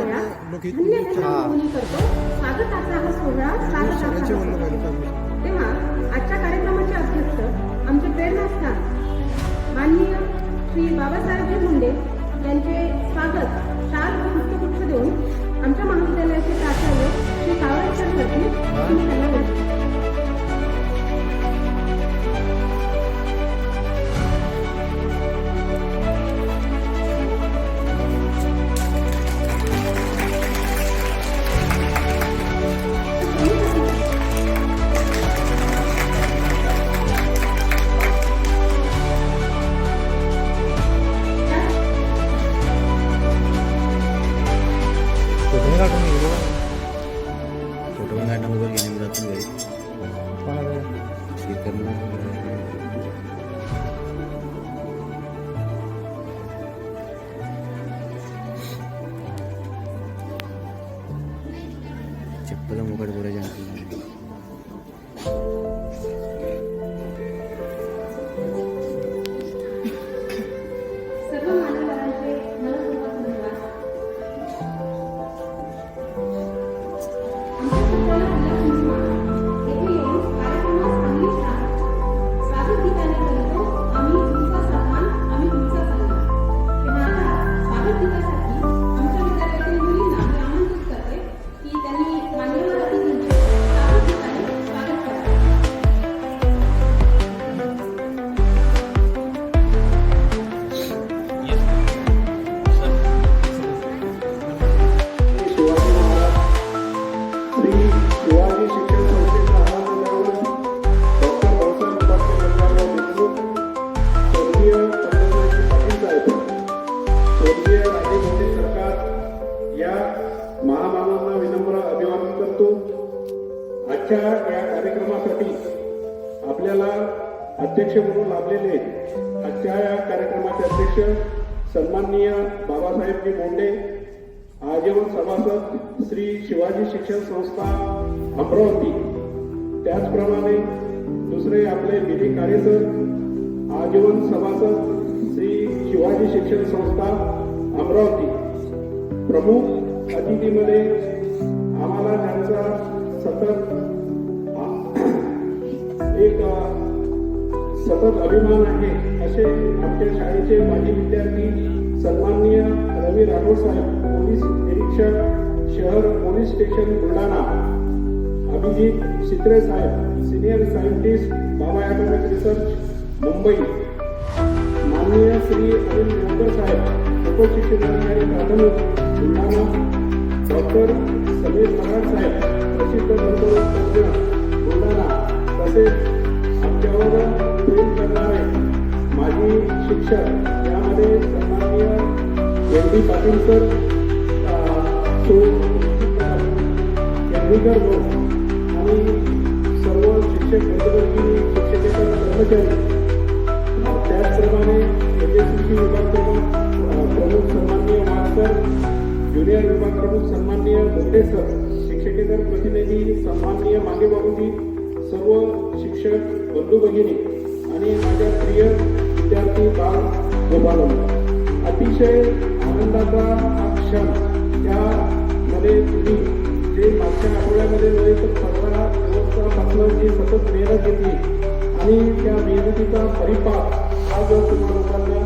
मंडळात धन्यवाद करतो. स्वागताचा हा सोहळा तेव्हा आजच्या कार्यक्रमाचे अध्यक्ष आमचे प्रेरणास्थान माननीय श्री बाबासाहेबजी मुंडे यांचे स्वागत शाल व पुष्पगुच्छ देऊन आमच्या महाविद्यालयाचे प्राचार्य श्री सावरकर करतील. फोटो पण काढणं वगैरे घेणे जातो घरी हे करणं चप्पल मोकट बोलायचे आणखी सर्व मान्यवरांचे मनपूर्वक धन्यवाद. महामानवांना विनम्र अभिवादन करतो. आजच्या या कार्यक्रमासाठी आपल्याला अध्यक्ष म्हणून लाभलेले आजच्या या कार्यक्रमाचे अध्यक्ष सन्माननीय बाबासाहेबजी मुंडे, आजीवन सभासद श्री शिवाजी शिक्षण संस्था अमरावती, त्याचप्रमाणे दुसरे आपले विधी कार्यसर आजीवन सभासद श्री शिवाजी शिक्षण संस्था अमरावती. प्रमुख अतिथीमध्ये आम्हाला त्यांचा सतत अभिमान आहे असे आमच्या शाळेचे माजी विद्यार्थी सन्माननीय रवी राठोड साहेब, पोलीस निरीक्षक शहर पोलीस स्टेशन बुलढाणा, अभिजित शित्रे साहेब, सिनियर सायंटिस्ट बाबा ॲटॉमिक रिसर्च मुंबई, माननीय श्री अनिल योकर साहेब, उपशिक्षणाधिकारी प्राथमिक बुलढाणा, डॉक्टर समीर महाराज साहेब, प्रसिद्ध कर्करोग बुलढाणा, तसेच आमच्यावर प्रेम करणारे माजी शिक्षक यामध्ये सन्माननीय N D Patil sir, Kendrekar लोक आणि सर्व शिक्षक बंधुवर्गीय शिक्षकेतर कर्मचारी, त्याचप्रमाणे एजएससी विभाग प्रमुख सन्माननीय मास्तर, ज्युनियर विभाग प्रमुख सन्माननीय मुंडे सर, शिक्षकेतर प्रतिनिधी सन्माननीय मागे बाबूजी, सर्व शिक्षक बंधू भगिनी आणि माझ्या प्रिय विद्यार्थी बाल गोपालन, अतिशय आनंदाचा हा क्षण. त्यामध्ये तुम्ही जे मागच्या आठवड्यामध्ये नव्हे तर 15 दिवसापासून जी सतत मेहनत घेतली आणि त्या मेहनतीचा परिपाक हा जो तुम्हा लोकांना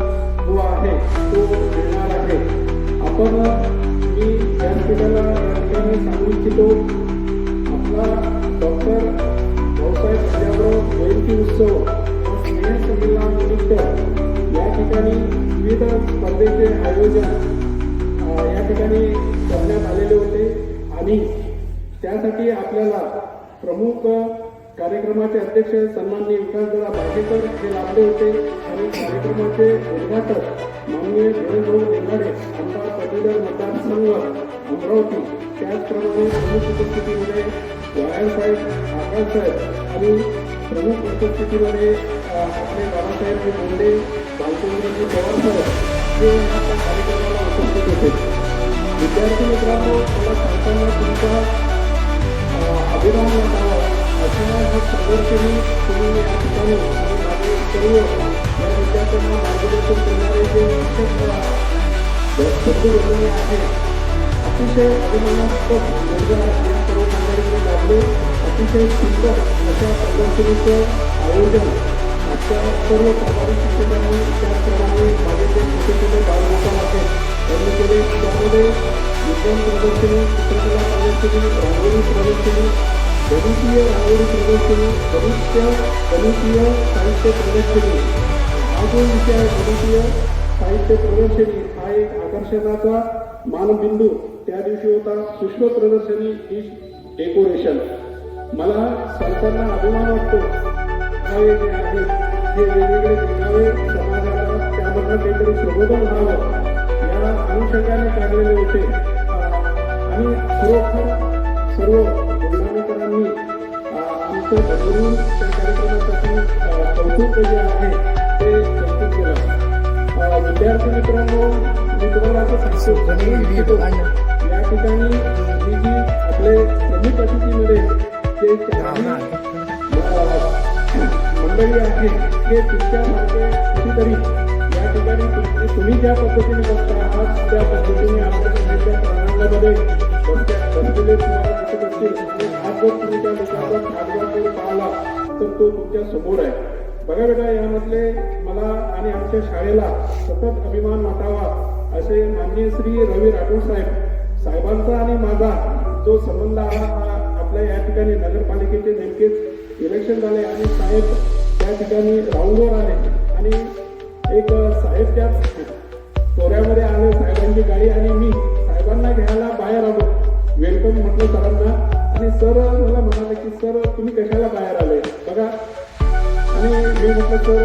जो आहे तो मिळणार आहे. आपण मी व्यासपीठाला या ठिकाणी सांगू इच्छितो, आपला डॉक्टर भाऊसाहेब पंजाबराव जयंती उत्सव व स्नेहसंमेलनानिमित्त या ठिकाणी विविध स्पर्धेचे आयोजन या ठिकाणी करण्यात आलेले होते आणि त्यासाठी आपल्याला प्रमुख कार्यक्रमाचे अध्यक्ष सन्माननीय विकासदादा बागेकर हे लाभले होते आणि कार्यक्रमाचे उद्घाटक माननीय धीरजभाऊ देंगाडे, आमदार पदवीधर मतदारसंघ अमरावती, त्याचप्रमाणे प्रमुख उपस्थितीमध्ये वायर साहेब, आकाश साहेब आणि प्रमुख उपस्थितीमध्ये आपले बाबासाहेबजी मुंडे, बालचंद्रजी पवार साहेब हे या कार्यक्रमाला उपस्थित होते. विद्यार्थी मित्रांनो, मला सांगताना तुमचा अभिमान वाटावा अशा हा प्रदर्शनी तुम्ही या ठिकाणी सर्व या विद्यार्थ्यांना मार्गदर्शन करणारे जे शिक्षक बंधू बनलेले आहेत, अतिशय अभिमानास्पद ऊर्जा या सर्व मंडळींनी लाभले. अतिशय सुंदर अशा प्रदर्शनीचं आयोजन आजच्या सर्व प्रभावी शिक्षकांनी त्याचप्रमाणे माझे जे छोटे छोटे बालगोपाल आहेत त्यांनी केले. त्यामध्ये विज्ञान प्रदर्शनी, चित्रकला प्रदर्शनी, रांगोळी प्रदर्शनी, गणितीय रांगोळी प्रदर्शनी, गणितीय साहित्य प्रदर्शनी, हा जो विषय आहे गणितीय साहित्य प्रदर्शनी हा एक आकर्षणाचा मानबिंदू त्या दिवशी होता. पुष्प प्रदर्शनी ही डेकोरेशन. मला सांगताना अभिमान वाटतो हे जे आहे हे वेगवेगळे दिखावे समाजाला त्यामधनं काहीतरी प्रबोधन व्हावं या अनुषंगाने काढलेले होते. आणि खरोखर सर्व बुलढाणेकरांनी आमचं भरभरून त्या कार्यक्रमासाठी कौतुक जे आहे ते कौतुक केलं. विद्यार्थी मित्रांनो, मी तुम्हाला असं सांगतो या ठिकाणी ही जी आपले प्रमुख अतिथीमध्ये जे मंडळी आहे हे तुमच्यासारखे कुठेतरी या ठिकाणी तुम्ही ज्या पद्धतीने बसता आहात त्या पद्धतीने आपल्या समाजाच्या प्रांगणामध्ये बसलेले तुम्हाला दिसत असतील. आणि आज जर तुम्ही त्या लोकांचा भागभाग जर पाहिला तर तो तुमच्या समोर आहे. बघा बेटा, यामधले मला आणि आमच्या शाळेला सतत अभिमान वाटावा असे माननीय श्री रवी राठोड साहेबांचा आणि माझा जो संबंध हा आपल्या या ठिकाणी नगरपालिकेचे नेमकेच इलेक्शन झाले आणि साहेब त्या ठिकाणी राऊंडवर आले आणि एक साहेब त्या चोऱ्यामध्ये आले साहेबांची गाडी आणि मी साहेबांना घ्यायला बाहेर आलो. वेलकम म्हटलं सरांना आणि सर मला म्हणाले की सर तुम्ही कशाला बाहेर आले बघा. आणि मी म्हटलं सर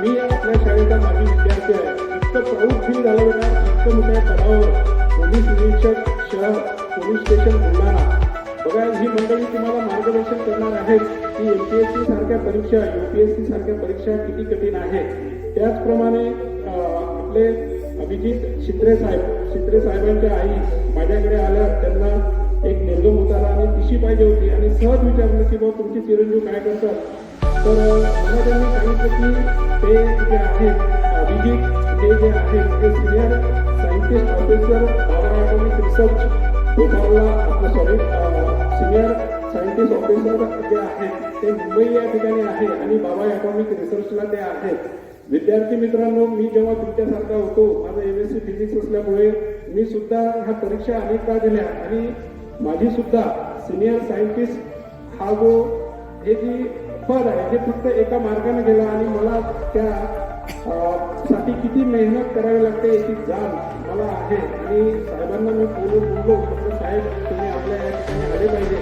मी आपल्या शाळेचा माजी विद्यार्थी आहे. इतकं प्राऊड फील झालं बेटा, इतकं मोठ्या पदावर पोलीस निरीक्षक शहर पोलीस स्टेशन बुलढाणा. बघा, ही मंडळी तुम्हाला मार्गदर्शन करणार आहेत की MPSC सारख्या परीक्षा, UPSC सारख्या परीक्षा किती कठीण आहे. त्याचप्रमाणे आपले अभिजित शित्रे साहेबांच्या आई माझ्याकडे आल्या. त्यांना एक निर्गम उतारा आणि तिशी पाहिजे होती आणि सहज विचारलं की बाबा तुमची चिरंजीव काय करतात. तर मला त्यांनी सांगितलं की ते जे आहेत अभिजित ते जे आहेत ते senior scientist officer Bhabha atomic research भोपाळला सिनियर सायंटिस्ट ऑफिसर जे आहेत ते मुंबई या ठिकाणी आहे आणि बाबा ॲटॉमिक रिसर्चला ते आहेत. विद्यार्थी मित्रांनो, मी जेव्हा तुमच्यासारखा होतो, माझं MSc फिजिक्स असल्यामुळे मी सुद्धा ह्या परीक्षा अनेकदा दिल्या आणि माझी सुद्धा सिनियर सायंटिस्ट हा जो हे जी पद आहे हे फक्त एका मार्गाने गेला आणि मला त्या साठी किती मेहनत करावी लागते याची जाण मला आहे. आणि साहेबांना मी बोललो साहेब तुम्ही आपल्या या ठिकाणी आले पाहिजे.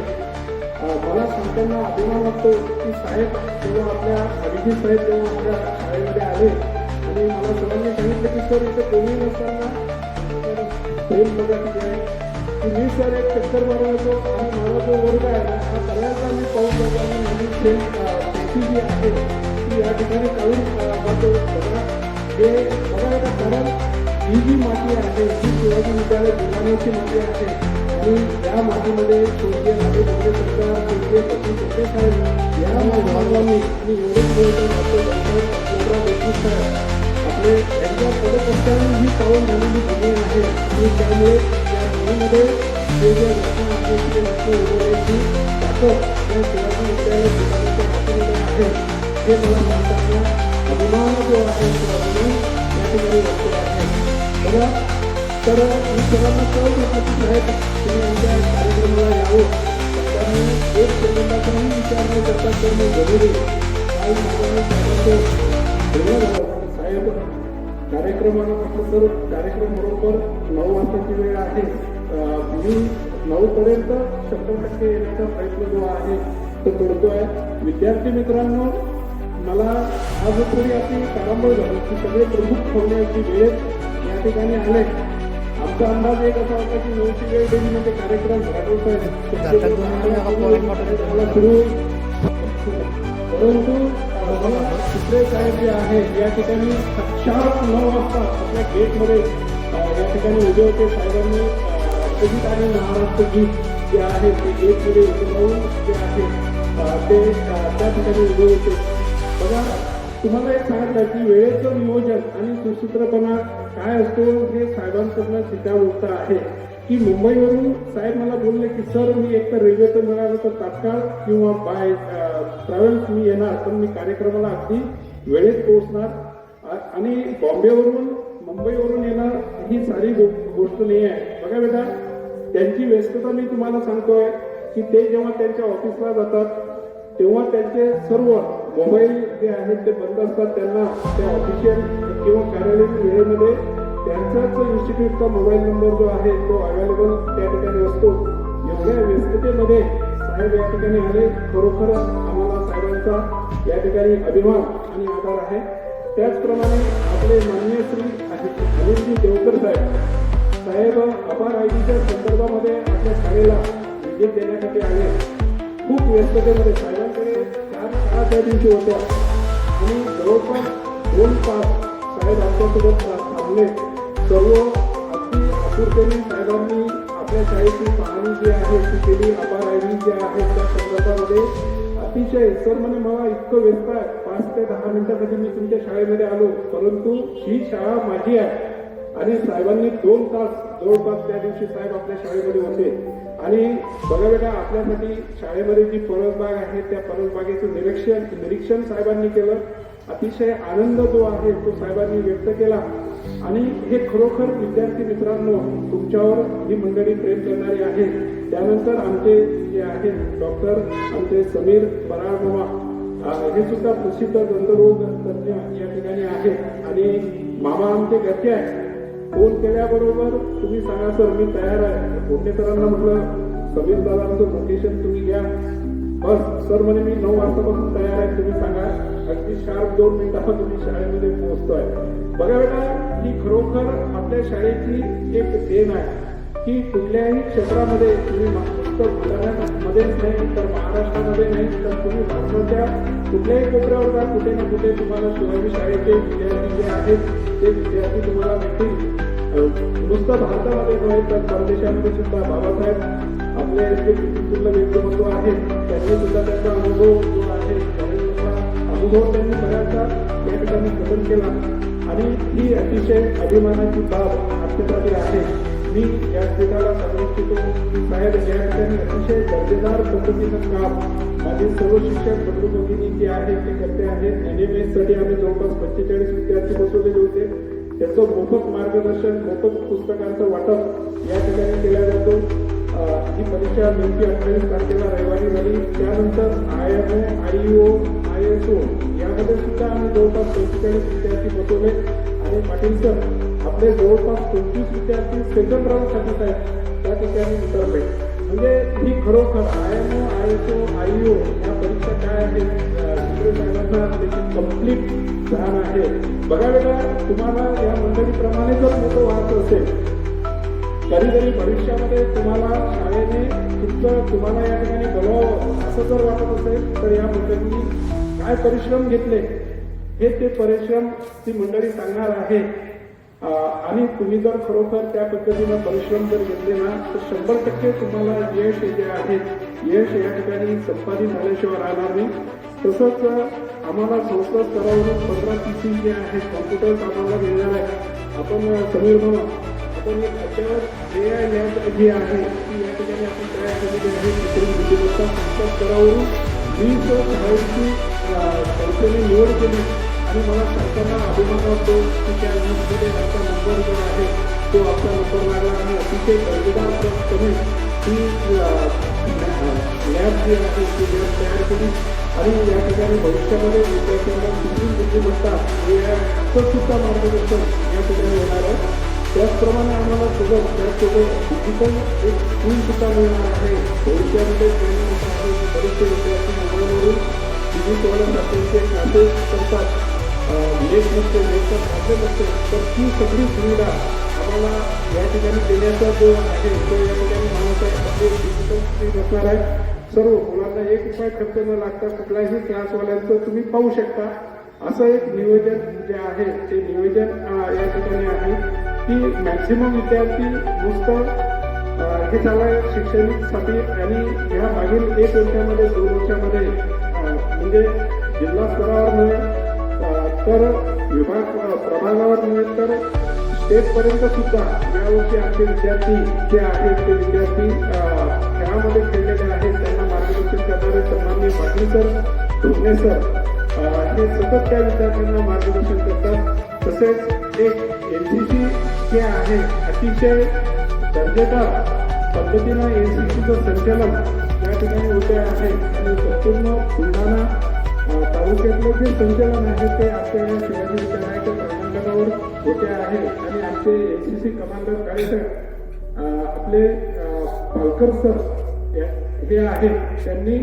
मला सांगताना अभिमान वाटतो की साहेब जेव्हा आपल्या अभिजित साहेब जेव्हा आपल्या शाळेमध्ये आले आणि मला सरांनी सांगितलं की सर इथे कोणी नसताना प्रेम बघा किती आहे की मी सर एक चक्कर मारून येतो आणि मला जो वर्ग आहे ना हा सगळ्यांचा मी पाहून जातो आणि माझी सेल्फी जी आहे ती या ठिकाणी काढून जातो. बघा हे बघा एका कारण ही जी माती आहे ही शिवाजी विद्यालय बुलढाण्याची माती आहे आणि या मातीमध्ये स्वर्गीय राजे भोसले सरकार, स्वर्गीय सचिन शिंदे साहेब या मानवांनी आणि एवढेच देशमुख साहेब आपले यांच्या पदकर्त्यांनी ही पाऊल झालेली भूमी आहे आणि त्यामुळे या भूमीमध्ये जे जे रचना आहे ते रचना उभारण्याची ताकद या शिवाजी विद्यालय बुलढाण्याच्या हातामध्ये आहे. हे मला सांगताना अभिमान जो आहे तो अभिमान या ठिकाणी वाटतो आहे. बघा, तर मी सर्वांना सहज म्हटलं की साहेब तुम्ही आमच्या कार्यक्रमाला यावं. त्यांनी एक सेकंदाचाही विचार न करता तर मी जरुरी काही साहेबांचं बोलणं झालं. साहेब कार्यक्रमाला म्हटलं तर कार्यक्रम बरोबर 9 वाजताची वेळ आहे. मी 9 पर्यंत 100% येण्याचा प्रयत्न जो आहे तो करतोय. विद्यार्थी मित्रांनो, मला आज थोडी आपली तारांबळ झाली की सगळे प्रमुख ठेवण्याची वेळ या ठिकाणी आले. आमचा अंदाज एक असा होता की 9ची वेळ दिली म्हणजे कार्यक्रम राबवत आहे परंतु शित्रे साहेब जे आहे या ठिकाणी शार्प 9 वाजता आपल्या गेटमध्ये या ठिकाणी उभे होते. साहेबांनी अभिजित आणि महाराष्ट्र गीत जे आहे ते गेटमध्ये उभे राहून जे आहे ते त्या ठिकाणी उभे होते. बघा, तुम्हाला एक सांगितलं की वेळेचं नियोजन आणि सुसूत्रपणा काय असतो हे साहेबांकडनं शिकावं आहे की मुंबईवरून साहेब मला बोलले की सर मी एकतर रेल्वेचं मिळालं तर तात्काळ किंवा बाय ट्रॅव्हल्स मी येणार, पण मी कार्यक्रमाला अगदी वेळेत पोहोचणार आणि बॉम्बेवरून मुंबईवरून येणार ही सारी गोष्ट नाही आहे. बघा बेटा, त्यांची व्यस्तता मी तुम्हाला सांगतोय की ते जेव्हा त्यांच्या ऑफिसला जातात तेव्हा त्यांचे सर्व मोबाईल जे आहेत ते बंद असतात. त्यांना त्या ऑफिशियल किंवा कार्यालयीन वेळेमध्ये त्यांचाच इन्स्टिट्यूटचा मोबाईल नंबर जो आहे तो अवेलेबल त्या ठिकाणी असतो. एवढ्या व्यस्ततेमध्ये साहेब या ठिकाणी आले. खरोखरच आम्हाला साहेबांचा या ठिकाणी अभिमान आणि आदर आहे. त्याचप्रमाणे आपले माननीय श्री अनिलजी देवकर साहेब अपार आयडीच्या संदर्भामध्ये आपल्या शाळेला विजिट देण्यासाठी आले. खूप व्यस्ततेमध्ये साहेबांकडे 4 शाळा त्या दिवशी होत्या आणि जवळपास 2 तास साहेब आमच्यासोबत थांबले. सर्व अगदी आतुरतेने साहेबांनी आपल्या शाळेची पाहणी जी आहे ती केली. अपार आयडी जी आहे त्या संदर्भामध्ये अतिशय सर म्हणे मला इतकं व्यस्त आहे, 5 ते 10 मिनिटासाठी मी तुमच्या शाळेमध्ये आलो, परंतु ही शाळा माझी आहे. आणि साहेबांनी 2 तास जवळपास त्या दिवशी साहेब आपल्या शाळेमध्ये होते. आणि बघा बेटा, आपल्यासाठी शाळेमध्ये जी परसबाग आहे त्या परसबागेचं निरीक्षण साहेबांनी केलं. अतिशय आनंद जो आहे तो साहेबांनी व्यक्त केला. आणि हे खरोखर विद्यार्थी मित्रांनो, तुमच्यावर ही मंडळी प्रेम करणारी आहे. त्यानंतर आमचे जे आहेत डॉक्टर आमचे समीर बराळमामा, हे सुद्धा प्रसिद्ध दंतरोग तज्ञ या ठिकाणी आहेत. आणि मामा आमचे घरचे आहेत. फोन केल्याबरोबर तुम्ही सांगा सर मी तयार आहे. कोणते सरांना म्हटलं समीर दादांचं लोकेशन तुम्ही घ्या. बस सर म्हणे मी 9 वाजतापासून तयार आहे, तुम्ही सांगा. अगदी शार्प 2 मिनिटात तुम्ही शाळेमध्ये पोहोचतोय. बघा बेटा, ही खरोखर आपल्या शाळेची एक देण आहे की कुठल्याही क्षेत्रामध्ये तुम्ही फक्त बुलढाण्यामध्येच नाही तर महाराष्ट्रामध्ये नाही तर तुम्ही भारताच्या कुठल्याही कोपऱ्यावर जा, कुठे ना कुठे तुम्हाला शिवाजी शाळेचे विद्यार्थी जे आहेत ते विद्यार्थी तुम्हाला भेटतील. नुसतं भारतामध्ये नव्हे तर परदेशामध्ये सुद्धा बाबासाहेब आपले जे पितृत्व व्यक्तिमत्व आहे त्यांनी सुद्धा त्यांचा अनुभव जो आहे अनुभव त्यांनी बऱ्याचदा या ठिकाणी कथन केला. आणि ही अतिशय अभिमानाची बाब आमच्यासाठी आहे. मी या स्थितीला सांगू इच्छितो की साहेब या ठिकाणी अतिशय दर्जेदार पद्धतीनं काम माझे सर्व शिक्षक बंधू भगिनी जे आहेत ते करते आहेत. NMS साठी आम्ही जवळपास 45 विद्यार्थी बसवलेले होते. त्याचं मोफत मार्गदर्शन, मोफत पुस्तकांचं वाटप या ठिकाणी केलं जातं. ही परीक्षा नेमकी 28 तारखेला रविवारी झाली. त्यानंतर IMO, IEO, ISO यामध्ये सुद्धा आम्ही जवळपास 45 विद्यार्थी बसवले. आणि पाटील सर आपले जवळपास 25 विद्यार्थी सेकंड राऊंडसाठी त्या ठिकाणी उतरले. म्हणजे ही खरोखर IMO, ISO, IEO या परीक्षा काय आहेत साहेबांना त्याची कम्प्लीट जाण आहे. बघा बेटा, तुम्हाला या मंडळीप्रमाणे जर मोठं व्हायचं असेल कधीतरी भविष्यामध्ये तुम्हाला शाळेने तुम्हाला या ठिकाणी बोलावं असं जर वाटत असेल तर या मंडळींनी काय परिश्रम घेतले हे ते परिश्रम ती मंडळी सांगणार आहे. आणि तुम्ही जर खरोखर त्या पद्धतीनं परिश्रम जर घेतले ना तर 100% तुम्हाला यश जे आहे यश या ठिकाणी संपादित झाल्याशिवाय राहणार नाही. तसंच आम्हाला संस्था स्तरावरून 15 PC जे आहेत कॉम्प्युटर्स आम्हाला मिळणार आहे. आपण समीर म्हणा आपण एक अद्यावत AI लॅब जी आहे ती या ठिकाणी आपण तयार केलेली आहे. कृत्रिम बुद्धिमत्ता संस्था स्तरावरून 20 शाळेची संस्थेने निवड केली. आणि मला सांगताना अभिमान वाटतो की त्या न्यूजमध्ये आमचा नंबर जो आहे तो आपला नंबर लागला. आणि अतिशय दर्जेदारपणे ती लॅब जी आहे ती लॅब तयार केली. आणि या ठिकाणी भविष्यामध्ये विद्यार्थ्यांना कृत्रिम बुद्धिमत्ता AIचं सुद्धा मार्गदर्शन या ठिकाणी होणार आहे. त्याचप्रमाणे आम्हाला त्यासोबत डिजिटल एक स्कूल सुद्धा मिळणार आहे. भविष्यामध्ये ट्रेनिंग आहे. बरेचसे विद्यार्थी मोबाईलवरून डिजिटलचे क्लासेस करतात. लेट नसते लेटचा प्रॉब्लेम असते तर ती सगळी सुविधा आम्हाला या ठिकाणी देण्याचा जो आहे तो या ठिकाणी मानवता आपले डिजिटल स्क्रीन असणार आहे. सर्व मुलांना 1 रुपया खर्च न लागता कुठल्याही क्लासवाल्यांचं तुम्ही पाहू शकता. असं एक नियोजन जे आहे ते नियोजन या ठिकाणी आहे की मॅक्झिमम विद्यार्थी नुसतं हे चाललंय शिक्षणासाठी. आणि ह्या मागील 1 वर्षामध्ये 2 वर्षामध्ये म्हणजे जिल्हा स्तरावर नव्हे तर विभाग प्रभागावर नव्हे तर तेथपर्यंत सुद्धा यावर्षी आमचे विद्यार्थी जे आहेत ते विद्यार्थी खेळामध्ये खेळलेले आहेत. त्यांना मार्गदर्शन करणारे सन्माननीय पाटील सर, धोणे सर हे सतत त्या विद्यार्थ्यांना मार्गदर्शन करतात. तसेच एक NCC जे आहे अतिशय दर्जेदार पद्धतीनं NCCचं संचालन या ठिकाणी होते आहे आणि संपूर्ण बुलढाणा तालुक्यातलं जे संचालन आहे ते आपल्या या शिवाजी विद्यालयाच्या प्रांगणावर होते आहे. आणि आमचे NCC कमांडर काळेसाहेब आपले पालकर सर हे आहेत, त्यांनी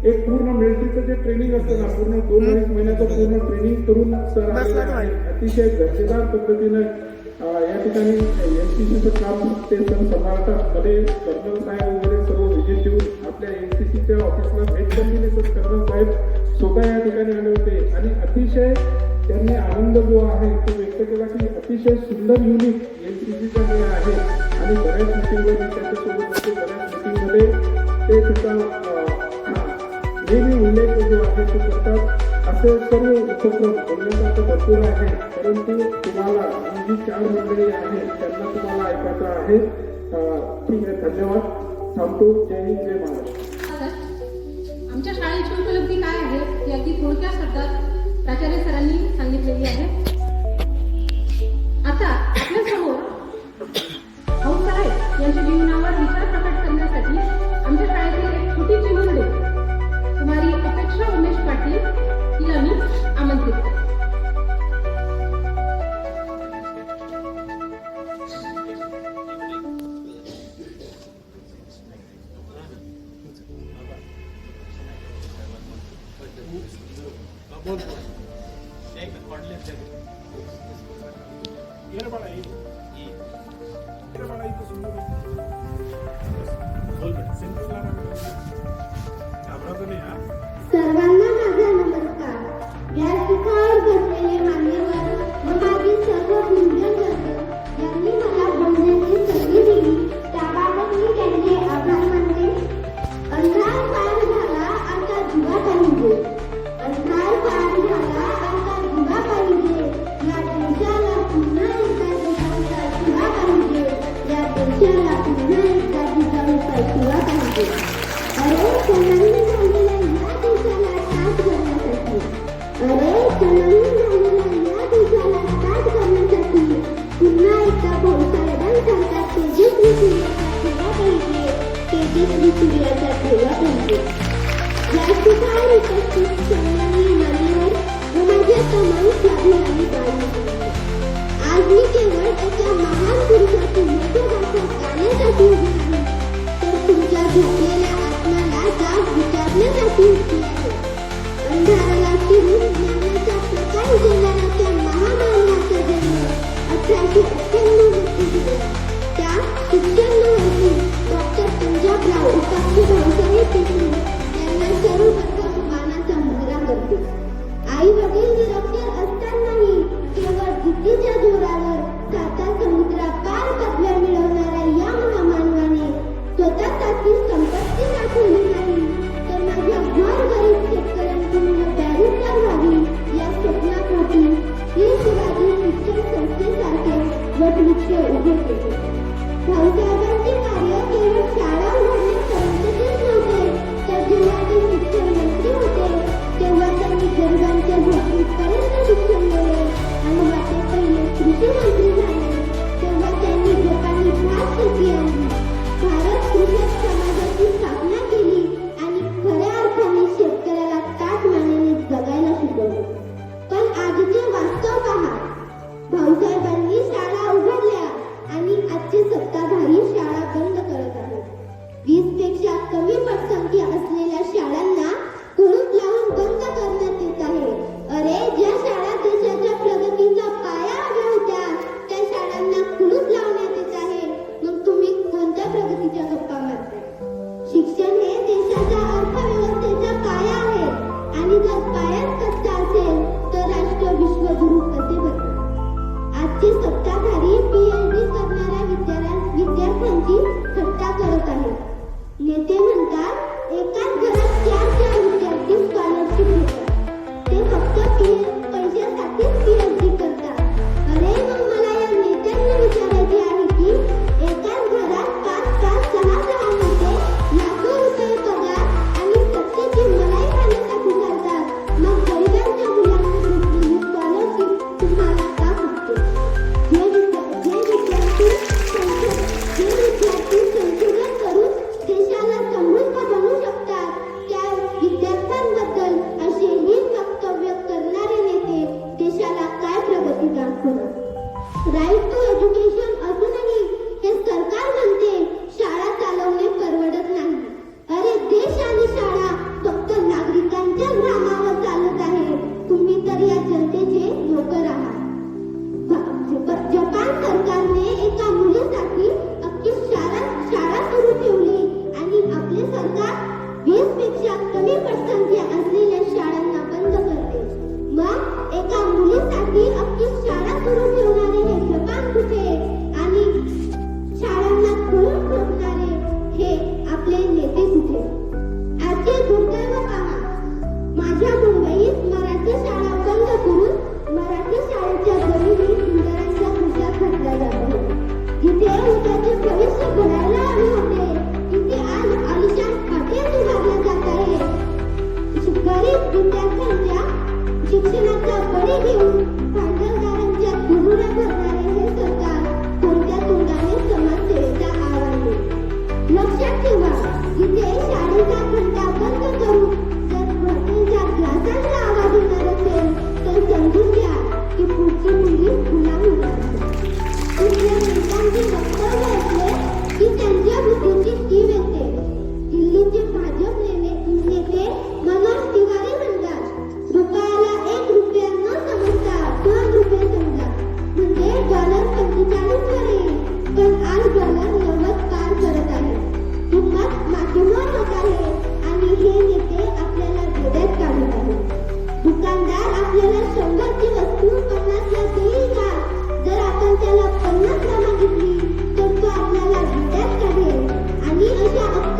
एक पूर्ण मिलिटरीचं जे ट्रेनिंग असतं ना, पूर्ण 2-2.5 महिन्याचं पूर्ण ट्रेनिंग करून सर आलेले आहेत. अतिशय दर्जेदार पद्धतीनं या ठिकाणी NCCचं काम ते सर सांभाळतात. मध्ये कर्नल साहेब वगैरे सर्व विजिट देऊन आपल्या NCCच्या ऑफिसला भेट दिली. सर कर्नल साहेब स्वतः या ठिकाणी आले होते आणि अतिशय त्यांनी आनंद जो आहे तो व्यक्त केला की अतिशय सुंदर युनिट NCCचं हे आहे. आणि बऱ्याच मिटिंगवर मी त्यांच्यासोबत होते, बऱ्याच मिटिंगमध्ये ते सुद्धा नेहमी उल्लेख जो आहे तो करतात. असे सर्व उपक्रम बोलण्यासारखं भरपूर आहे, परंतु तुम्हाला जी 4 मंडळी आहे त्यांना तुम्हाला ऐकायचं आहे. ठीक आहे, धन्यवाद. थांबतो. जय हिंद, जय महाराष्ट्र. आमच्या शाळेची उपलब्धी काय आहे याची थोडक्या शब्दात प्राचार्य सरांनी सांगितलेली आहे. आता आपल्या समोर भाऊ साहेब यांच्या जीवनावर विचार प्रकट करण्यासाठी आमच्या शाळेतील एक छोटी चिमुरडी कुमारी अपेक्षा उमेश पाटील हिला मी आमंत्रित करते. सर्वांना माझा नमस्कार. व्यासपीठावर बसलेले मान्यवर व माझे सर्व गुरुजन यांनी मला बोलण्याची संधी दिली त्याबाबत मी त्यांचे आभार मानते. अंधार पार झाला आता दिवा पाहिजे, अंधार पार झाला आता दिवा पाहिजे. या देशाला पुन्हा एकदा दिवाळीचा दिवा पाहिजे, या देशाला पुन्हा एकदा दिवाळीचा दिवा पाहिजे. अरे सणांनी झालेल्या या देशाला साथ करण्यासाठी, अरे सणांनी झालेल्या या देशाला साथ करण्यासाठी पुन्हा एकदा भाऊसाहेबांसारखा तेजस्वी सूर्याचा ठेवा पाहिजे, तेजस्वी सूर्याचा ठेवा पाहिजे. व्यासपीठावर उपस्थित सन्माननीय मान्यवर व माझ्या तमाम स्वाभिमानी बाळांनो, आज मी केवळ एका महान पुरुषाची यशोगाथा गाण्यासाठी उभी नाही, तर तुमच्या झोपलेल्या आत्म्याला जाग विचारण्यासाठी उभी आहे. अंधाराला चिरून ज्ञानाचा प्रकाश देणारा त्या महामानवाचा जन्म 1898 मध्ये झाला. त्या 96 वर्षी डॉक्टर पंजाबराव उपाध्ये भाऊसाहेब देशमुख यांना सर्वप्रथम मानाचा मुजरा करते. आई वडील निरक्षर असतानाही केवळ जिद्दीच्या जोरावर 7 समुद्रापार पदव्या मिळवणाऱ्या या महामानवाने स्वतःसाठी संपत्ती दाखवली नाही, तर माझ्या गोरगरीब शेतकऱ्यांकडून बॅरिस्टर व्हावी या स्वप्नापोटी ही शिवाजी शिक्षण संस्थेसारखे वटवृक्ष उभे केले. भाऊसाहेबांचे कार्य केवळ शाळा उघडण्यापर्यंतच नव्हते, तर जेव्हा ते शिक्षण मंत्री होते तेव्हा त्यांनी गरिबांच्या झोपडीपर्यंत शिक्षण दिले आणि वाटे पहिले कृषी मंत्री झाले तेव्हा त्यांनी लोकांनी भात शेती आणली, भारत कृषक समाजाची स्थापना केली आणि खऱ्या अर्थाने शेतकऱ्याला ताट मानेने जगायला शिकवले. पण आजचे वास्तव पहा, भाऊसाहेबांनी शाळा उघडल्या आणि आजचे सत्ताधारी शाळा बंद करत आहेत. 20 पेक्षा कमी पटसंख्या असलेल्या शाळांना कुलूप लावून बंद करण्यात येत आहे. अरे, ज्या शाळा देशाच्या प्रगतीचा पाया हव्या होत्या त्या शाळांना कुलूप लावण्यात येत आहे. मग तुम्ही कोणत्या प्रगतीच्या गप्पा मारताय? शिक्षण हे देशाच्या अर्थव्यवस्थेचा पाया आहे आणि जर पायाच कच्चा असेल तर राष्ट्र विश्वगुरू कसे बनणार? आजचे सत्ताधारी PhD करणाऱ्या विद्यार्थ्यांची थट्टा करत आहेत. नेते म्हणतात एकाच घरात 4 विद्यार्थी स्कॉलरशिप घेतात, ते फक्त पैशासाठीच PhD करतात. अरे, मग मला या नेत्यांनी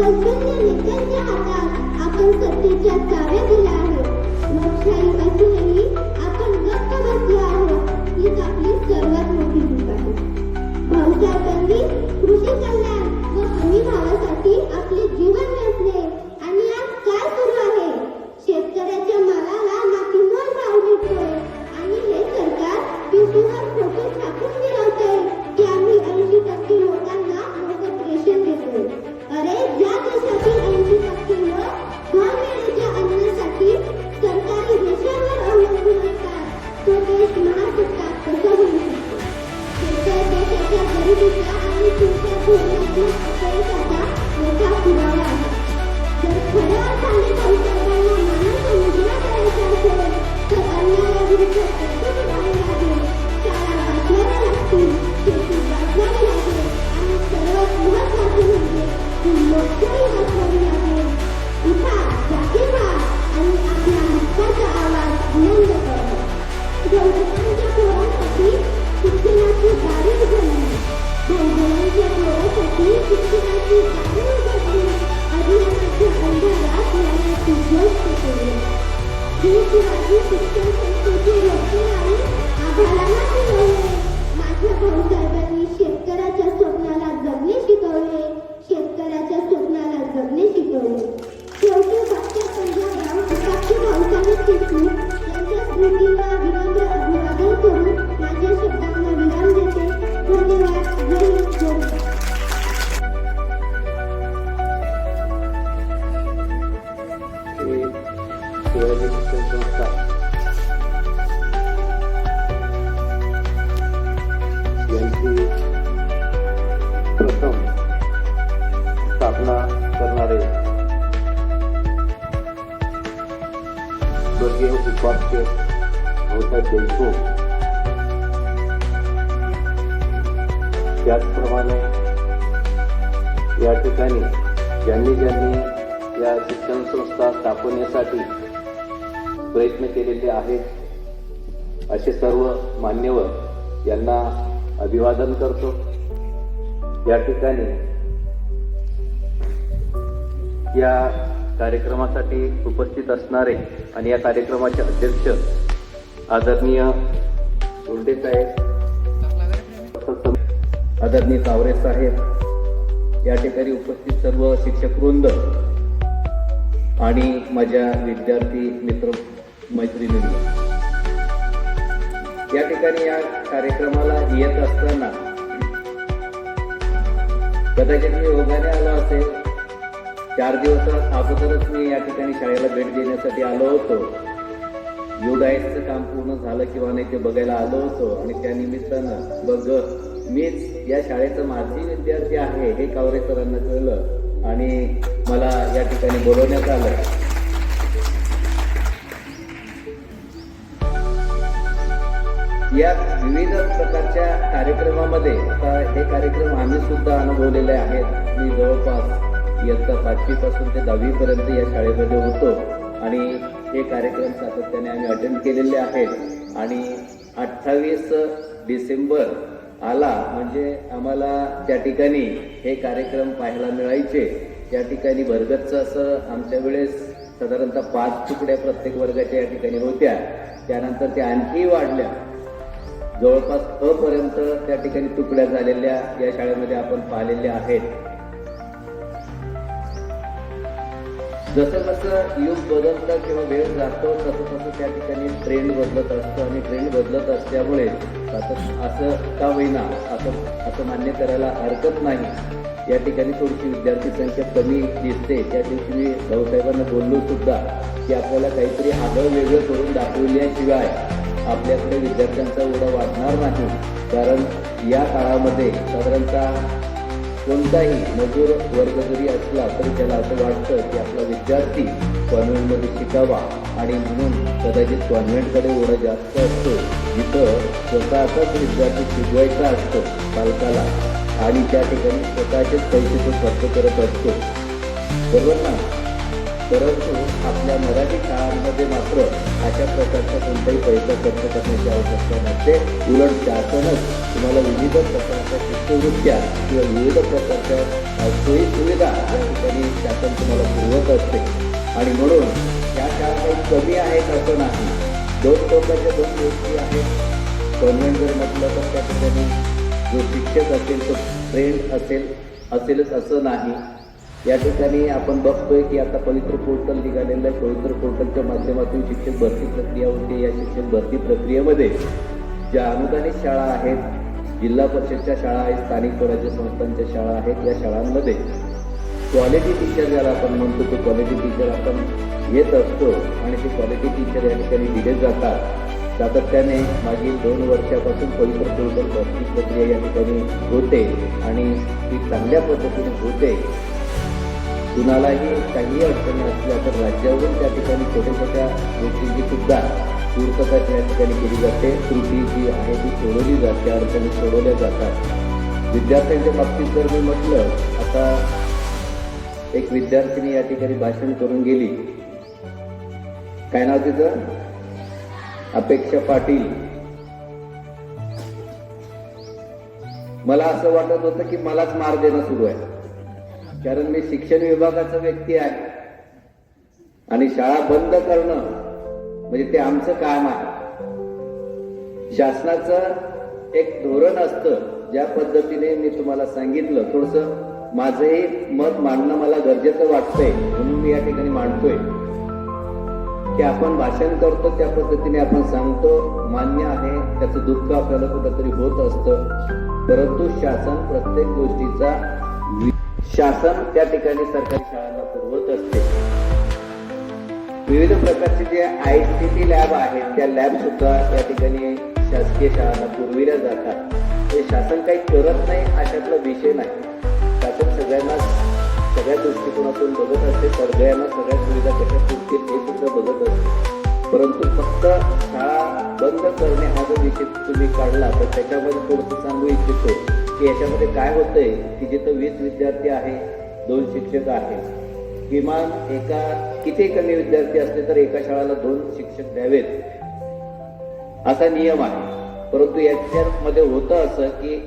सौजन्य नेत्यांच्या हातात आपण सत्तेच्या चाव्या दिल्या आहेत. लोकशाही असूनही आपण गप्प बसलो आहोत. हीच आपली सर्वात मोठी चूक आहे. भाऊसाहेबांनी कृषी कल्याण व हमी भावासाठी आपले जीवन वेचले आणि आज काय सुरू आहे? शेतकऱ्याच्या मालाला नाकीनऊ भाव मिळतोय आणि हे सरकार पिशवीवर फोटो छापून मिळवतंय की आम्ही 80% लोकांना मोफत रेशन देतोय. अरे ज्या देशातील 80% लोक 2 वेळेच्या अन्नासाठी सरकारी रेशनवर अवलंबून असतात, तो देश महासत्ता कसा होऊ शकतो? शेतकरी देशाच्या गरिबीचा आणि तुमच्या धोरणातील अपयशाचा मोठा पुरावा आहे. जर खऱ्या अर्थाने भाऊसाहेबांना मानाचा मुजरा करायचा असेल तर अन्यायाविरुद्ध कसून उभारावे लागेल. शाळा वाचवाव्या लागतील, शेती वाचवावी लागेल आणि सर्वात महत्त्वाचे म्हणजे ही लोकशाही वाचवावी लागेल. उठा, जागे व्हा आणि आपल्या हक्काचा आवाज बुलंद करा. गौरवांच्या पोरांसाठी शिक्षणाची दारे उघडली, गौरवांच्या पोरांसाठी शिक्षणाची दारे उघडली, अभियानाच्या अंधारात ज्ञानाची ज्योत पेटवली. ही शिवाजी शिक्षण संस्थेचे रचनारी आभाळाला फिरवले. माझ्या भाऊसाहेबांनी शेतकऱ्याच्या स्वप्नाला जगणे शिकवले, शेतकऱ्याच्या स्वप्नाला जगणे शिकवले. शेवटी डॉक्टर पंजाबराव विशाखी भाऊसाहेब देशमुख यांच्या स्मृतींना विनम्र अभिवादन करून माझ्या शब्दांना विराम देते. धन्यवाद. जय हिंद, जय भारत. शिवाजी शिक्षण संस्था यांची प्रथम स्थापना करणारे स्वर्गीय उपाध्याय भाऊसाहेब देशमुख, त्याचप्रमाणे या ठिकाणी ज्यांनी या शिक्षण संस्था स्थापनेसाठी प्रयत्न केलेले आहेत असे सर्व मान्यवर यांना अभिवादन करतो. या ठिकाणी या कार्यक्रमासाठी उपस्थित असणारे आणि या कार्यक्रमाचे अध्यक्ष आदरणीय गोंडे साहेब, आदरणीय कावरे साहेब, या ठिकाणी उपस्थित सर्व शिक्षक वृंद आणि माझ्या विद्यार्थी मित्र मैत्रिणींनी, या ठिकाणी या कार्यक्रमाला येत असताना कदाचित मी योगाने आलो असेल. 4 दिवस अगोदरच मी या ठिकाणी शाळेला भेट देण्यासाठी आलो होतो. योगाचं काम पूर्ण झालं किंवा नाही ते बघायला आलो होतो आणि त्या निमित्तानं बघ मीच या शाळेचा माजी विद्यार्थी आहे हे कावरे सरांना कळलं आणि मला या ठिकाणी बोलवण्यात आलं. या विविध प्रकारच्या कार्यक्रमामध्ये आता हे कार्यक्रम आम्ही सुद्धा अनुभवलेले आहेत. मी जवळपास इयत्ता 5वी पासून ते 10वी पर्यंत या शाळेमध्ये होतो आणि हे कार्यक्रम सातत्याने आम्ही अटेंड केलेले आहेत. आणि 28 डिसेंबर आला म्हणजे आम्हाला त्या ठिकाणी हे कार्यक्रम पाहायला मिळायचे. त्या ठिकाणी भरगच्च असं आमच्या वेळेस साधारणतः 5 तुकड्या प्रत्येक वर्गाच्या या ठिकाणी होत्या. त्यानंतर त्या आणखी वाढल्या, जवळपास अ पर्यंत त्या ठिकाणी तुकड्या झालेल्या या शाळेमध्ये आपण पाहिलेल्या आहेत. जसं जसं युग बदलतं किंवा वेळ जातो तसं तसं त्या ठिकाणी ट्रेंड बदलत असतो आणि ट्रेंड बदलत असल्यामुळे असं का होईना असं मान्य करायला हरकत नाही. या ठिकाणी थोडीशी विद्यार्थी संख्या कमी दिसते. त्या दिवशी मी भाऊसाहेबांना बोललो सुद्धा की आपल्याला काहीतरी आगळं वेगळं करून दाखवल्याशिवाय आपल्याकडे विद्यार्थ्यांचा ओढा वाढणार नाही. कारण या काळामध्ये साधारणतः कोणताही मजूर वर्ग जरी असला तरी त्याला असं वाटतं की आपला विद्यार्थी कॉन्व्हेंटमध्ये शिकावा आणि म्हणून कदाचित कॉन्व्हेंटकडे ओढा जास्त असतो जिथं स्वतःचाच विद्यार्थी शिकवायचा असतो पालकाला आणि त्या ठिकाणी स्वतःचेच पैसे तो खर्च करत असतो, बरोबर ना. परंतु आपल्या मराठी शाळांमध्ये मात्र अशा प्रकारचा कोणताही पैसा खर्च करण्याची आवश्यकता नसते. उलट शासनच तुम्हाला विविध प्रकारच्या शिष्यवृत्त्या किंवा विविध प्रकारच्या सोयी सुविधा ठिकाणी शासन तुम्हाला पुरवत असते. आणि म्हणून या शाळा काही कमी आहेत असं नाही. दोन टोकाच्या दोन गोष्टी आहेत. गव्हर्नमेंट जर म्हटलं तर त्या ठिकाणी जो शिक्षक असेल तो ट्रेंड असेलच असं नाही. या ठिकाणी आपण बघतोय की आता पवित्र पोर्टल निघालेलं आहे. पवित्र पोर्टलच्या माध्यमातून शिक्षक भरती प्रक्रिया होते. या शिक्षक भरती प्रक्रियेमध्ये ज्या अनुदानित शाळा आहेत, जिल्हा परिषदच्या शाळा आहेत, स्थानिक स्वराज्य संस्थांच्या शाळा आहेत, या शाळांमध्ये क्वालिटी टीचर ज्याला आपण म्हणतो ते क्वालिटी टीचर आपण घेत असतो. आणि ते क्वालिटी टीचर या ठिकाणी दिले जातात. सातत्याने मागील 2 वर्षापासून पवित्र पोर्टल भरती प्रक्रिया या ठिकाणी होते आणि ती चांगल्या पद्धतीने होते. कुणालाही काही अडचणी असल्या तर राज्यावरून त्या ठिकाणी छोट्या छोट्या गोष्टींची सुद्धा पूर्तता त्या ठिकाणी केली जाते. त्रुटी जी आहे ती सोडवली जाते, अडचणी सोडवल्या जातात. विद्यार्थ्यांच्या बाबतीत जर मी म्हटलं, आता एक विद्यार्थिनी या ठिकाणी भाषण करून गेली. काय नाव तिचं? अपेक्षा पाटील. मला असं वाटत होतं की मलाच मार देणं सुरू आहे, कारण मी शिक्षण विभागाचा व्यक्ती आहे आणि शाळा बंद करणं म्हणजे ते आमचं काम आहे. शासनाचं एक धोरण असतं. ज्या पद्धतीने मी तुम्हाला सांगितलं, थोडंसं माझंही मत मांडणं मला गरजेचं वाटतंय, म्हणून मी या ठिकाणी मांडतोय की आपण भाषण करतो त्या पद्धतीने आपण सांगतो. मान्य आहे, त्याचं दुःख आपल्याला कुठंतरी होत असतं, परंतु शासन प्रत्येक गोष्टीचा शासन त्या ठिकाणी सरकारी शाळांना पुरवत असते. विविध प्रकारचे जे ICT लॅब आहेत त्या लॅब सुद्धा या ठिकाणी शासकीय शाळांना पुरविल्या जातात. हे शासन काही करत नाही अशातला विषय नाही. शासन सगळ्या दृष्टिकोनातून बघत असते. सगळ्यांना सगळ्या सुविधा कशा पुरतील हे सुद्धा बघत असते. परंतु फक्त शाळा बंद करणे हा जो विषय तुम्ही काढला तर त्याच्यामध्ये थोडंसं सांगू इच्छितो की याच्यामध्ये काय होतंय की जिथं 20 विद्यार्थी आहे, 2 शिक्षक आहे, किमान किती कमी विद्यार्थी असले तर एका शाळेला 2 शिक्षक द्यावेत असा नियम आहे. परंतु याच्यामध्ये होतं असं की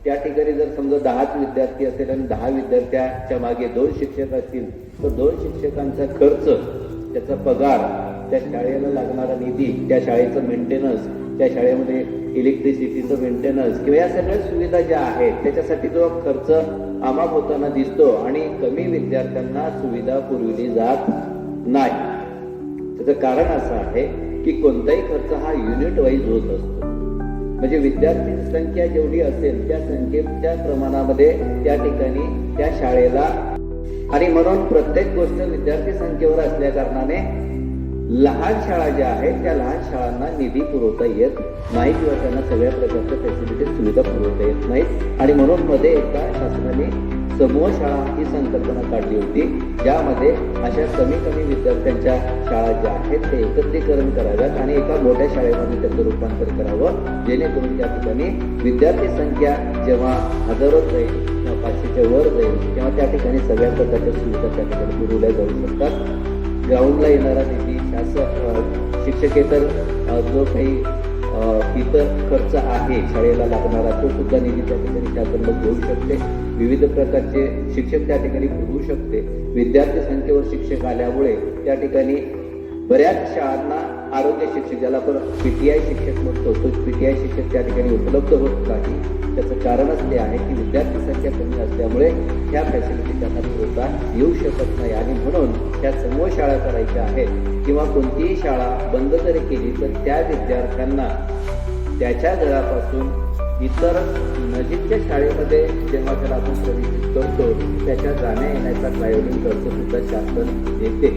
त्या ठिकाणी जर समजा 10 विद्यार्थी असेल आणि 10 विद्यार्थ्याच्या मागे 2 शिक्षक असतील तर 2 शिक्षकांचा खर्च, त्याचा पगार, त्या शाळेला लागणारा निधी, त्या शाळेचं मेंटेनन्स, त्या शाळेमध्ये इलेक्ट्रिसिटीचं मेंटेनन्स किंवा या सगळ्या सुविधा ज्या आहेत त्याच्यासाठी जो खर्च अमाप होताना दिसतो आणि कमी विद्यार्थ्यांना सुविधा पुरविली जात नाही. त्याचं कारण असं आहे की कोणताही खर्च हा युनिट वाईज होत असतो. म्हणजे विद्यार्थी संख्या जेवढी असेल त्या संख्येच्या प्रमाणामध्ये त्या ठिकाणी त्या शाळेला, आणि म्हणून प्रत्येक गोष्ट विद्यार्थी संख्येवर असल्या कारणाने लहान शाळा ज्या आहेत त्या लहान शाळांना निधी पुरवता येत नाही किंवा त्यांना सगळ्या प्रकारच्या फॅसिलिटी सुविधा पुरवता येत नाहीत. आणि म्हणून मध्ये एकदा शासनाने समूह शाळा ही संकल्पना काढली होती, ज्यामध्ये अशा कमी विद्यार्थ्यांच्या शाळा ज्या आहेत ते एकत्रीकरण कराव्यात आणि एका मोठ्या शाळेमध्ये त्याचं रूपांतर करावं, जेणेकरून त्या ठिकाणी विद्यार्थी संख्या जेव्हा हजारोत जाईल किंवा 500च्या वर जाईल तेव्हा त्या ठिकाणी सगळ्या प्रकारच्या सुविधा त्या ठिकाणी पुरवल्या जाऊ शकतात. ग्राउंडला येणारा निधी, शिक्षकेतर जो काही इतर खर्च आहे शाळेला लागणारा तो सुद्धा निधी त्या ठिकाणी शासन घेऊ शकते. विविध प्रकारचे शिक्षक त्या ठिकाणी पुरवू शकते. विद्यार्थी संख्येवर शिक्षक आल्यामुळे त्या ठिकाणी बऱ्याच शाळांना आरोग्य शिक्षक, ज्याला आपण PTI शिक्षक म्हणतो, तो PTI शिक्षक त्या ठिकाणी उपलब्ध होत नाही. त्याचं कारणच ते आहे की विद्यार्थी संख्या कमी असल्यामुळे ह्या फॅसिलिटी त्यांना पुरवता येऊ शकत नाही. आणि म्हणून त्या समूह शाळा करायच्या आहेत किंवा कोणतीही शाळा बंद जरी केली तर त्या विद्यार्थ्यांना त्याच्या घरापासून इतर नजीकच्या शाळेमध्ये जेव्हा त्याला आपण प्रवेशित करतो त्याच्या जाण्या येण्याचा ट्रॅव्हलिंग खर्च सुद्धा शासन देते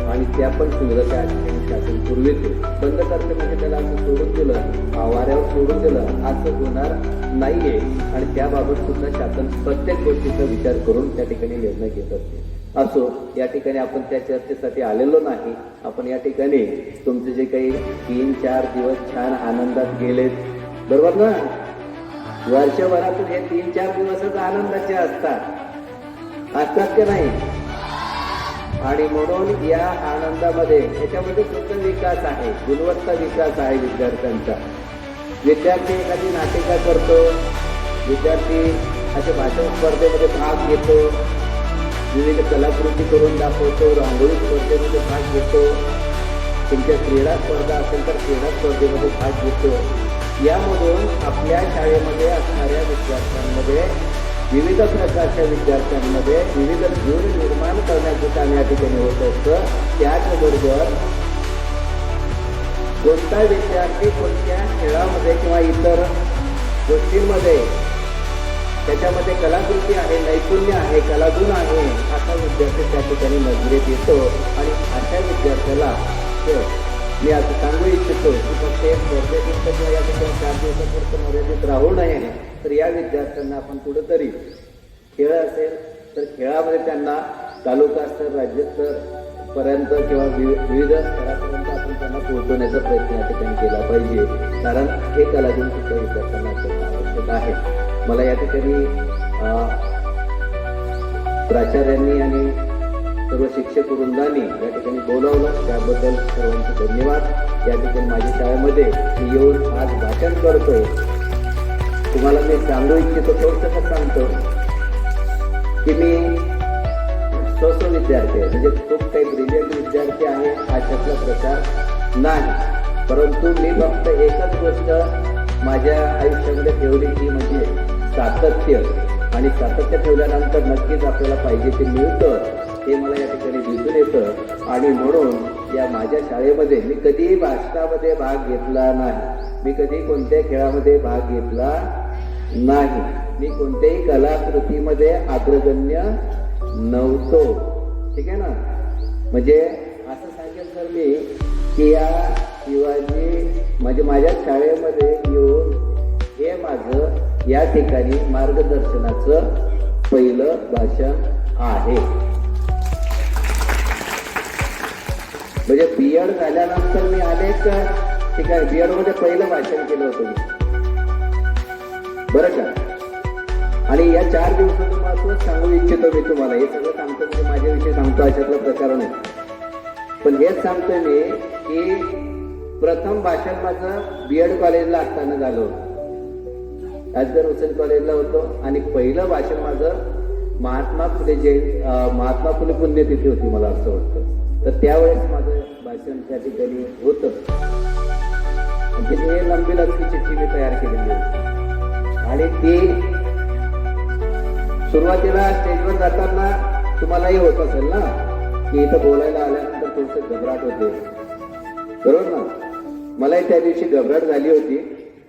आणि त्या पण सुविधा त्या ठिकाणी शासन पुरविते. बंद करते म्हणजे त्याला असं सोडून दिलं, वाऱ्यावर सोडून दिलं असं होणार नाहीये. आणि त्याबाबत सुद्धा शासन प्रत्येक गोष्टीचा विचार करून त्या ठिकाणी निर्णय घेत असते. असो, या ठिकाणी आपण त्या चर्चेसाठी आलेलो नाही. आपण या ठिकाणी तुमचे जे काही 3-4 दिवस छान आनंदात गेलेत, बरोबर ना? वर्षभरातून हे 3-4 दिवसच आनंदाचे असतात की नाही? आणि म्हणून या आनंदामध्ये याच्यामध्ये सुद्धा विकास आहे, गुणवत्ता विकास आहे विद्यार्थ्यांचा. विद्यार्थी एखादी नाटिका करतो, विद्यार्थी अशा भाषण स्पर्धेमध्ये भाग घेतो, विविध कलाकृती करून दाखवतो, रांगोळी स्पर्धेमध्ये भाग घेतो, तुमच्या क्रीडा स्पर्धा असेल तर क्रीडा स्पर्धेमध्ये भाग घेतो. यामधून आपल्या शाळेमध्ये असणाऱ्या विद्यार्थ्यांमध्ये, विविध प्रकारच्या विद्यार्थ्यांमध्ये विविध गुण निर्माण करण्याचं काम या ठिकाणी होत असतं. त्याचबरोबर कोणता विद्यार्थी कोणत्या खेळामध्ये किंवा इतर गोष्टींमध्ये त्याच्यामध्ये कलाकृती आहे, नैपुण्य आहे, कलागुण आहे, असा विद्यार्थी त्या ठिकाणी नजरेत येतो. आणि अशा विद्यार्थ्याला मी असं सांगू इच्छितो की फक्त एक स्पर्धेपुरतं किंवा या ठिकाणी 4 दिवसापुरतं मर्यादित राहू नये, तर या विद्यार्थ्यांना आपण कुठंतरी खेळ असेल तर खेळामध्ये त्यांना तालुका स्तर, राज्यस्तर पर्यंत किंवा विविध स्तरापर्यंत आपण त्यांना पोहोचवण्याचा प्रयत्न या ठिकाणी केला पाहिजे. कारण हे कलागुण सुद्धा विद्यार्थ्यांना असणं आवश्यक आहे. मला या ठिकाणी प्राचार्यांनी आणि सर्व शिक्षक वृंदांनी या ठिकाणी बोलावलं, त्याबद्दल सर्वांचे धन्यवाद. या ठिकाणी माझ्या शाळेमध्ये मी येऊन आज भाषण करतोय. तुम्हाला मी सांगू इच्छितो, थोडंसं सांगतो की मी स्वस्व विद्यार्थी आहे, म्हणजे खूप काही ब्रिलियंट विद्यार्थी आहे अशातला प्रकार नाही. परंतु मी फक्त एकच गोष्ट माझ्या आयुष्यामध्ये ठेवली ती म्हणजे सातत्य. आणि सातत्य ठेवल्यानंतर नक्कीच आपल्याला पाहिजे ते मिळतं, हे मला या ठिकाणी दिसून येतं. आणि म्हणून या माझ्या शाळेमध्ये मी कधीही भाषणामध्ये भाग घेतला नाही, मी कधी कोणत्या खेळामध्ये भाग घेतला नाही, मी कोणत्याही कलाकृतीमध्ये अग्रगण्य नव्हतो. ठीक आहे ना. म्हणजे असं सांगेल तर मी की या शिवाजी म्हणजे माझ्या शाळेमध्ये येऊन हे माझं या ठिकाणी मार्गदर्शनाचं पहिलं भाषण आहे. म्हणजे BEd झाल्यानंतर मी अनेक ठिकाणी BEd मध्ये पहिलं भाषण केलं होतं मी, बरं का. आणि या 4 दिवसाचं महत्व सांगू इच्छितो मी तुम्हाला. हे सगळं सांगतो म्हणजे माझ्याविषयी सांगतो अशातला प्रकार नाही, पण हेच सांगतोय मी की प्रथम भाषण माझं BEd कॉलेजला असताना झालं होतं. अजगर हुसेन कॉलेजला होतो आणि पहिलं भाषण माझं महात्मा फुले पुण्यतिथी होती मला असं वाटतं. तर त्यावेळेस माझं भाषण त्या ठिकाणी होतं. हे लंबी लचकी चिठ्ठी मी तयार केलेली होती. आणि ती सुरुवातीला स्टेजवर जाताना तुम्हालाही होत असेल ना की इथं बोलायला आल्यानंतर थोडंसं घबराट होते, बरोबर ना. मलाही त्या दिवशी घबराट झाली होती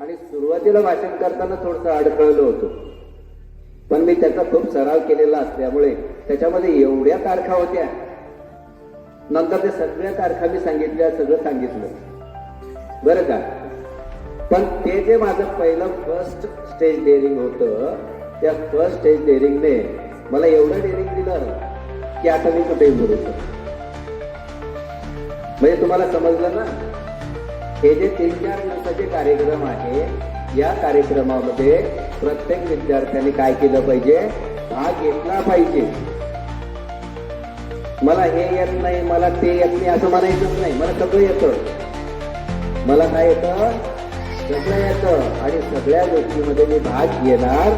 आणि सुरुवातीला भाषण करताना थोडंसं अडखळलं होतं. पण मी त्याचा खूप सराव केलेला असल्यामुळे त्याच्यामध्ये एवढ्या तारखा होत्या, नंतर ते सगळ्या तारखा मी सांगितल्या, सगळं सांगितलं, बरं का. पण ते जे माझं पहिलं फर्स्ट स्टेज डेअरिंग होतं, त्या फर्स्ट स्टेज डेअरिंगने मला एवढं डेअरिंग दिलं की आता मी कुठेही बोलू शकतो. म्हणजे तुम्हाला समजलं ना. हे जे 3-4 दिवसाचे कार्यक्रम आहे, या कार्यक्रमामध्ये प्रत्येक विद्यार्थ्यांनी काय केलं पाहिजे, भाग घेतला पाहिजे. मला हे येत नाही, मला ते येत नाही असं म्हणायचंच नाही. मला सगळं येतं. मला काय येतं, सगळं येतं. आणि सगळ्या गोष्टीमध्ये मी भाग घेणार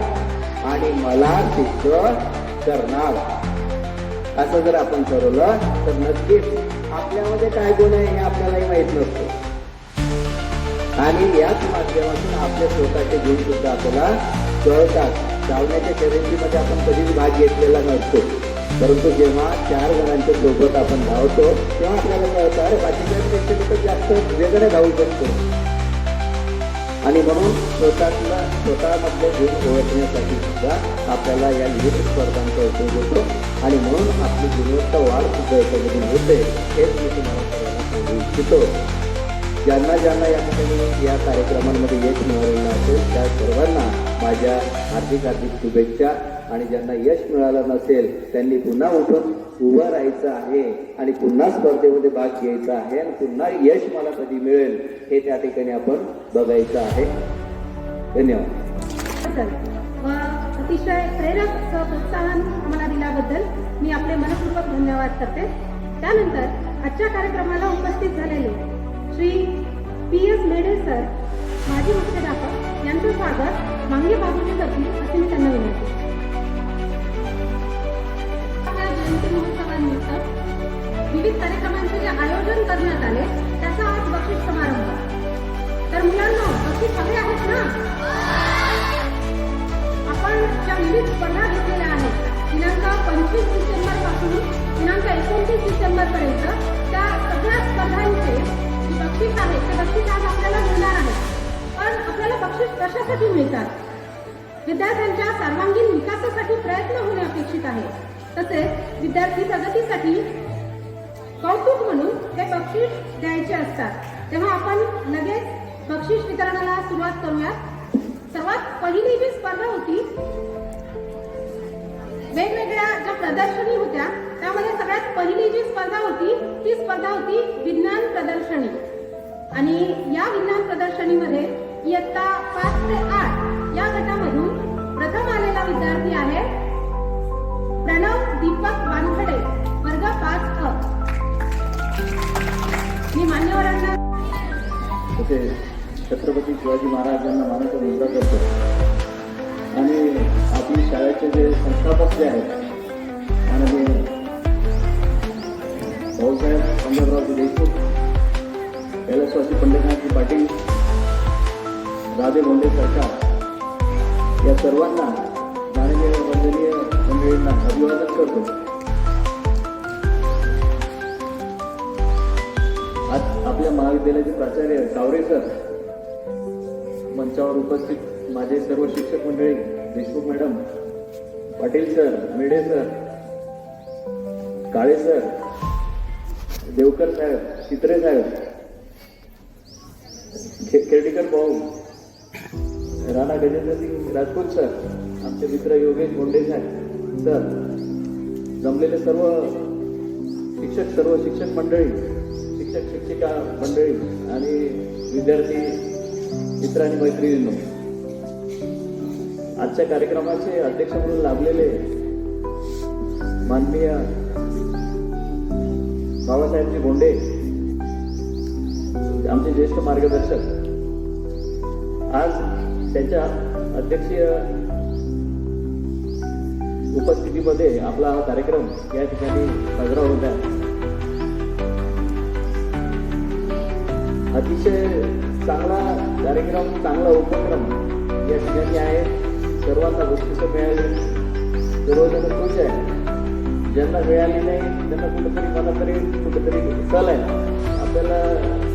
आणि मला सिद्ध करणार. असं जर आपण ठरवलं तर नक्कीच आपल्यामध्ये काय गुण आहे हे आपल्यालाही माहित नसतं. आणि याच माध्यमातून आपले स्वतःचे गुण सुद्धा आपल्याला कळतात. धावण्याच्या शर्यतीमध्ये आपण कधीच भाग घेतलेला नसतो, परंतु जेव्हा 4 जणांच्या सोबत आपण धावतो तेव्हा आपल्याला कळतं अरे बाकीच्या जास्त वेगळं धावू शकतो. आणि म्हणून स्वतःमधले गुण ओळखण्यासाठी सुद्धा आपल्याला या विविध स्पर्धांचा उपयोग होतो. आणि म्हणून आपली गुणवत्ता वाढ सुद्धा याच्यामधून होते. हेच मी तुम्हाला सर्वांना सांगू इच्छितो. ज्यांना या ठिकाणी या कार्यक्रमांमध्ये यश मिळालेलं असेल त्या सर्वांना माझ्या हार्दिक शुभेच्छा. आणि ज्यांना यश मिळालं नसेल त्यांनी पुन्हा उठून उभं राहायचं आहे आणि पुन्हा स्पर्धेमध्ये भाग घ्यायचा आहे आणि पुन्हा यश मला कधी मिळेल हे त्या ठिकाणी आपण बघायचं आहे. धन्यवाद. अतिशय प्रेरक प्रोत्साहन आम्हाला दिल्याबद्दल मी आपले मनपूर्वक धन्यवाद करते. त्यानंतर आजच्या कार्यक्रमाला उपस्थित झालेले श्री PS मेढे सर, माजी मुख्याध्यापक यांचं स्वागत मांगे बाबूजी करतील असे मी त्यांना विनंती. विविध कार्यक्रमांचे जे आयोजन करण्यात आले त्याचा आज बक्षीस समारंभ. तर मुलांना बक्षीस हवे आहेत ना? आपण ज्या विविध स्पर्धा घेतलेल्या आहेत दिनांक 25 डिसेंबर पासून दिनांक 29 डिसेंबर पर्यंत त्या सगळ्या स्पर्धांचे जे बक्षीस आहेत ते बक्षीस आज आपल्याला मिळणार आहे. पण आपल्याला बक्षीस कशासाठी मिळतात? विद्यार्थ्यांच्या सर्वांगीण विकासासाठी प्रयत्न होणे अपेक्षित आहे. तसेच विद्यार्थी प्रगतीसाठी कौतुक म्हणून हे बक्षीस द्यायचे असतात. तेव्हा आपण लगेच बक्षीस वितरणाला सुरुवात करूयात. सर्वात पहिली जी स्पर्धा होती, वेगवेगळ्या ज्या प्रदर्शनी होत्या त्यामध्ये सगळ्यात पहिली जी स्पर्धा होती ती स्पर्धा होती विज्ञान प्रदर्शनी. आणि या विज्ञान प्रदर्शनीमध्ये इयत्ता 5 ते 8 या गटामधून प्रथम आलेला विद्यार्थी आहे प्रणव दीपक वानखडे, वर्ग 5 अ. मी मान्यवरांना तसे छत्रपती शिवाजी महाराजांना मानाचा मुद्दा करतो आणि आपली शाळेचे जे संस्थापक जे आहेत माननीय भाऊसाहेब पंजाबरावजी देशमुख, कैलासवासी पंडितनाथजी पाटील, राधे भोंडे सरकार या सर्वांना माननीय वंदनीय मंडळींना अभिवादन करतो. आज आपल्या महाविद्यालयाचे प्राचार्य कावरे सर, मंचावर उपस्थित माझे सर्व शिक्षक मंडळी, Deshmukh madam, Patil sir, Medhe sir, Kale sir, Devkar साहेब, चित्रे साहेब, खेर्डीकर भाऊ, राणा गजेंद्रसिंग राजपूत सर, आमचे मित्र योगेश बोंडे साहेब सर, जमलेले सर्व शिक्षक मंडळी, शिक्षिका मंडळी आणि विद्यार्थी मित्र आणि मैत्रिणींनो, आजच्या कार्यक्रमाचे अध्यक्ष म्हणून लाभलेले माननीय बाबासाहेबजी बोंडे, आमचे ज्येष्ठ मार्गदर्शक, आज त्यांच्या अध्यक्षीय उपस्थितीमध्ये आपला हा कार्यक्रम या ठिकाणी साजरा होत आहे. अतिशय चांगला कार्यक्रम, चांगला उपक्रम या ठिकाणी आहे. सर्वांना बक्षिसं मिळाली, सर्वजण खुश आहे. ज्यांना मिळाली नाही त्यांना कुठेतरी मनातरी कुठेतरी सल आहे, आपल्याला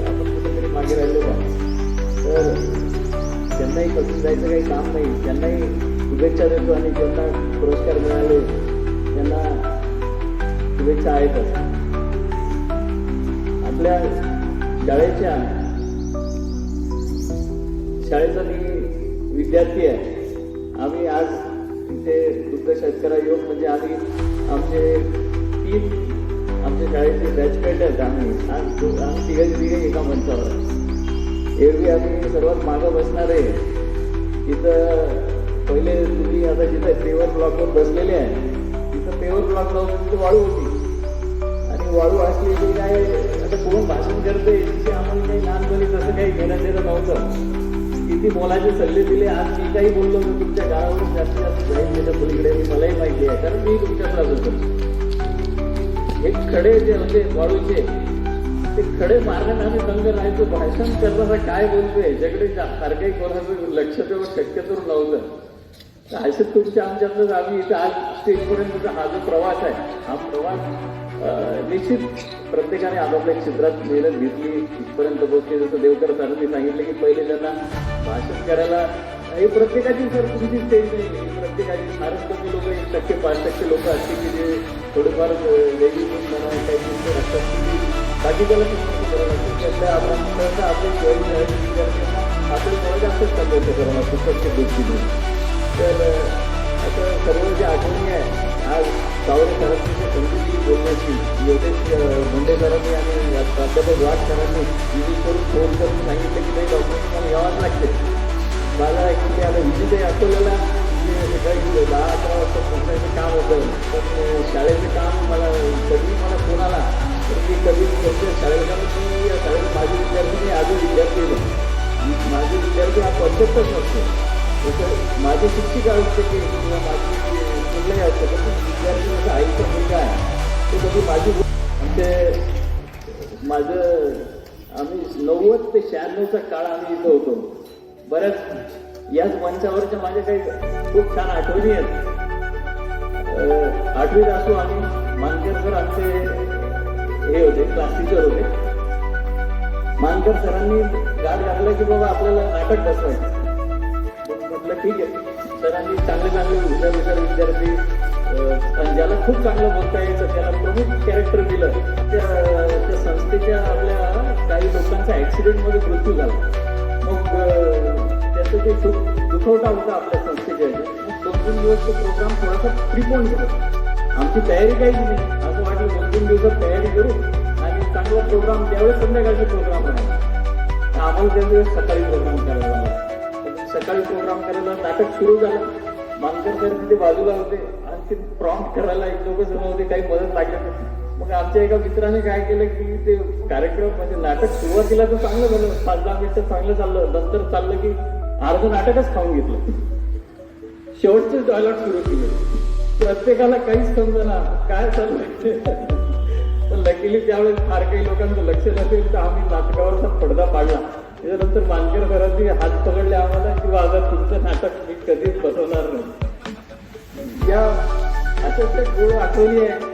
आपण कुठेतरी मागे राहिलो का. तर त्यांनाही फसून जायचं काही काम नाही. त्यांनाही शुभेच्छा देतो आणि ज्यांना पुरस्कार मिळाले त्यांना शुभेच्छा आहेतच. आपल्या शाळेचा मी विद्यार्थी आहे. आम्ही आज इथे दुग्ध शेतकरी योग म्हणजे आम्ही आमचे 3 आमच्या शाळेचे बॅचमेट आहेत. आम्ही तिघे एका मंचावर. एरवी आम्ही सर्वात मागं बसणार आहे. तिथं पहिले तुम्ही आता जिथं पेवर ब्लॉकवर बसलेले आहे तिथं पेवर ब्लॉक लावून तिथे वाळू होती आणि वाळू असली की काय आता कोण भाषण करते तिथे आम्हाला काही लहानपणी तसं काही घेणं देणं नव्हतं. किती मोलाचे सल्ले दिले. आज मी काही बोललो तर तुमच्या गावावरून जास्तीत जास्त जाईल त्याच्या पलीकडे मलाही माहिती आहे, कारण मी तुमच्याकडे होतो. हे खडे जे होते वाळूचे ते खडे मारण्यात आम्ही दंग राहायचो. भाषण करणारा काय बोलतोय याच्याकडे सारखंही कोणाचं लक्ष देऊन शक्यतो नव्हतं. असे तुमच्या आमच्यातच आम्ही इथं आज स्टेजपर्यंतचा हा जो प्रवास आहे हा प्रवास निश्चित प्रत्येकाने आपापल्या क्षेत्रात मेहनत घेतली इथपर्यंत पोहोचली. जसं देवकर सरांनी सांगितलं की पहिले त्यांना भाषण करायला हे प्रत्येकाची सर तुमची स्टेज नाही. प्रत्येकाची फारच कमी लोक 1%-5% लोक असतील की जे थोडेफार वेगळी म्हणा काही गोष्टी असतात की बाकी त्याला किंमत करावं लागतं. त्यातल्या आपण सहसा आपल्या शिवाजी विद्यार्थ्यांना आपल्याला थोडं जास्तच संघर्ष करावं लागतं प्रत्येक गोष्टीने. तर आता सर्व जे आठवणी आहे आज कावरे सरांची समजुती बोलण्याची योगेश मुंडे सरांनी आणि प्राध्यापक वाट सरांनी विजिट करून फोन करून सांगितलं की नाही डॉक्टर मला यावंच लागते. मला ॲक्च्युली आता विजिटही अकोल्याला काही 10-11 वाजता पोहोचायचं काम होतं, पण शाळेचं काम कधी मला फोन आला तर मी कधी त्यांच्या शाळेला की या शाळेत माझे विद्यार्थी नाही आजही विद्यार्थी नाही. माझे विद्यार्थी हा कॉन्सेप्टच नसतो. जसं माझे शिक्षिका असते की किंवा माझी कुठलाही असतं पण विद्यार्थी माझा आईचा मुलगा आहे तो कधी माझी आमचे आम्ही 90 ते 96चा काळ आम्ही इथं होतो. बऱ्याच याच मंचावरच्या माझ्या काही खूप छान आठवणी आहेत. 8वीत असो आम्ही मानकर सर आमचे हे होते, क्लास टीचर होते. मानकर सरांनी गाड घातला की बाबा आपल्याला नाटक बसवायचं. म्हटलं ठीक आहे. सरांनी चांगले हुशार विद्यार्थी आणि ज्याला खूप चांगलं बोलता यायचं त्याला प्रमुख कॅरेक्टर दिलं. त्या संस्थेच्या आपल्या काही लोकांचा ऍक्सिडेंटमध्ये मृत्यू झाला. मग त्याचं जे दुखवटा होता आपल्या संस्थेच्या मग 2-3 दिवस तो प्रोग्राम थोडासा प्रिपोन केला. आमची तयारी काहीच नाही. असं वाटलं 2-3 दिवसात तयारी करू आणि चांगला प्रोग्राम त्यावेळेस संध्याकाळचे प्रोग्राम होणार. आम्हाला त्यावेळेस सकाळी प्रोग्राम करायला लागला. सकाळी प्रोग्राम करायला नाटक सुरू झालं. मानकर सर तिथे बाजूला होते आणि ते प्रॉम्प्ट करायला एक दोघं जण होते, काही मदत लागली. मग आमच्या एका मित्राने काय केलं की ते कार्यक्रम म्हणजे नाटक सुरुवातीला तर चांगलं झालं, 5-10 मिनिटं चांगलं चाललं. नंतर चाललं की अर्ध नाटकच खाऊन घेतलं. शेवटचेच डायलॉग सुरू केले. प्रत्येकाला काहीच समजेना काय चाललंय. पण लकीली त्यावेळेस फार काही लोकांचं लक्ष नसेल तर आम्ही नाटकावरचा पडदा पाडला. त्याच्यानंतर मानकर सरांनी हात पकडले आम्हाला की आता तुमचं नाटक मी कधीच बसवणार नाही. या अशाच त्या गोड आठवणी आहे.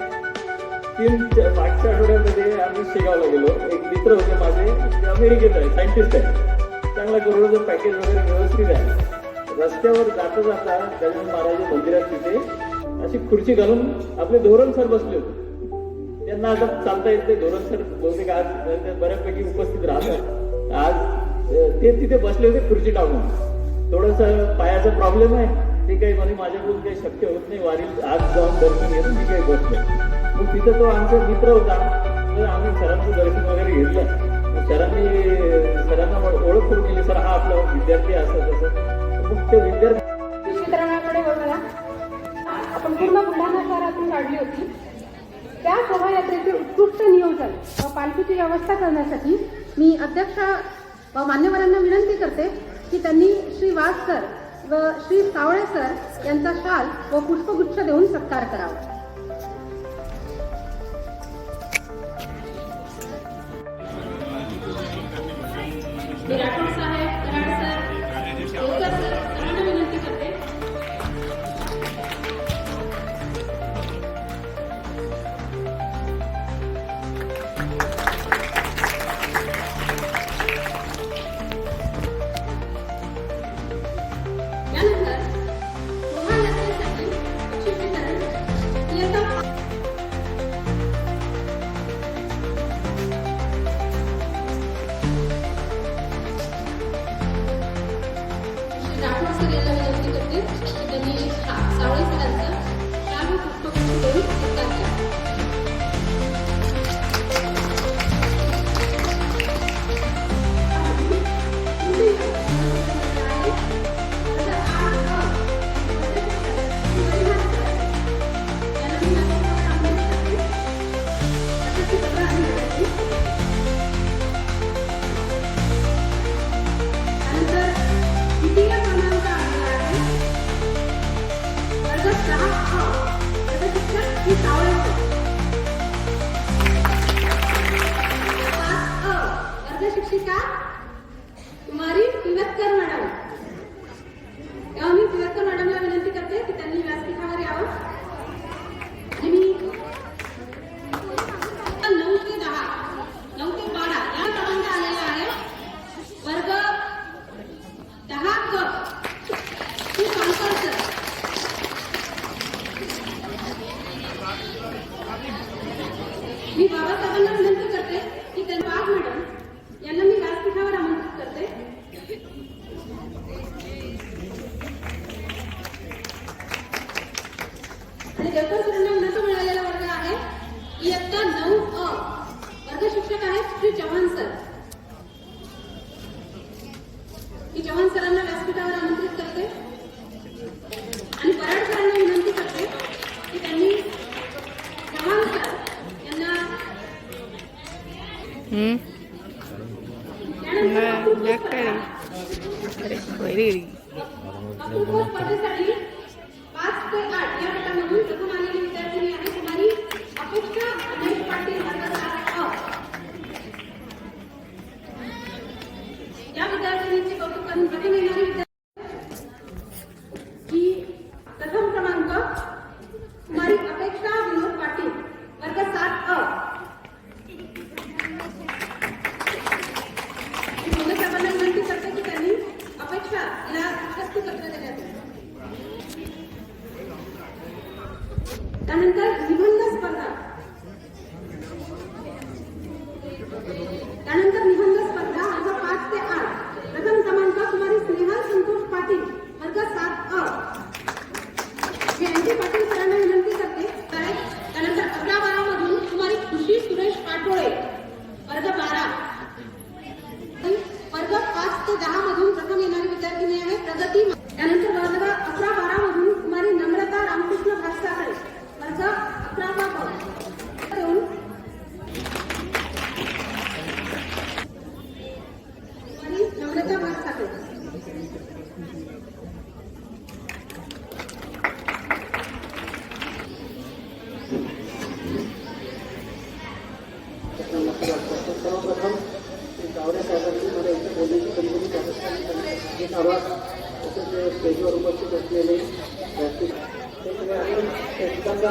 मागच्या आठवड्यामध्ये आम्ही शेगावला गेलो. एक मित्र होते माझे, ते अमेरिकेत आहे, सायंटिस्ट आहे. चांगला करोडचं पॅकेज वगैरे व्यवस्थित आहे. रस्त्यावर जाता जाता गजानन महाराज मंदिरात तिथे अशी खुर्ची घालून आपले धोरण सर बसले होते. त्यांना आता चालता येत नाही. धोरण सर बहुतेक आज बऱ्यापैकी उपस्थित राहतात. आज ते तिथे बसले होते खुर्ची टाकून. थोडंसं पायाचा प्रॉब्लेम आहे, ते काही म्हणजे माझ्याकडून काही शक्य होत नाही वारीत आज जाऊन दर्शन घेऊन मी काही बसलो. मग तिथं तो आमचा मित्र होता. तर आम्ही सरांचं दर्शन वगैरे घेतलं. सरांना ओळख करून गेली, सर हा आपला विद्यार्थी असं तसं. मग ते विद्यार्थी वितरणाकडे बघा. आपण पूर्ण बुलढाणा शहरातून काढली होती. त्या शोभायात्रेचे उत्कृष्ट नियोजन व पालखीची व्यवस्था करण्यासाठी मी अध्यक्ष व मान्यवरांना विनंती करते की त्यांनी श्री वाघ सर व श्री सावळे सर यांचा शाल व पुष्पगुच्छ देऊन सत्कार करावा. राठोड साहेब, कराड सर, देवकर सर सर्वांना विनंती करते. यानंतर शोभायात्रेसाठी बक्षीस वितरण इयत्ता राठोड सर यांना विनंती करते की त्यांनी सावळे सरांचा शाल व पुष्पगुच्छ देऊन सत्कार केला. त्यानंतर द्वितीय क्रमांक आलेला आहे वर्ग 6 वर्ग शिक्षक श्री सावळे सर. 5 वर्ग शिक्षिका कुमारी पिलतकर मॅडम. तेव्हा मी पिलतकर मॅडमला विनंती करते की त्यांनी व्यासपीठावर यावं. आणि मी 9 ते 10, 9 ते 12 या क्रमांक आलेला आहे वर्ग 10 क श्री पालकर सर. मी बाबासाहेबांना विनंती करते की त्यांना वाघ मॅडम यांना मी व्यासपीठावर आमंत्रित करते. आणि देवकर सरांना विनंती मिळालेला वर्ग आहे इयत्ता 9 अ. वर्ग शिक्षक आहेत श्री चव्हाण सर. मी चव्हाण सरांना व्यासपीठावर आमंत्रित करते आणि पराड सरांना विनंती करते की त्यांनी चव्हाण सर यांना वक्तृत्व स्पर्धेसाठी 5 ते 8 या गटामधून प्रथम आलेली विद्यार्थिनी आहे कुमारी अपेक्षा गणेश पाटील वर्ग 7 अ.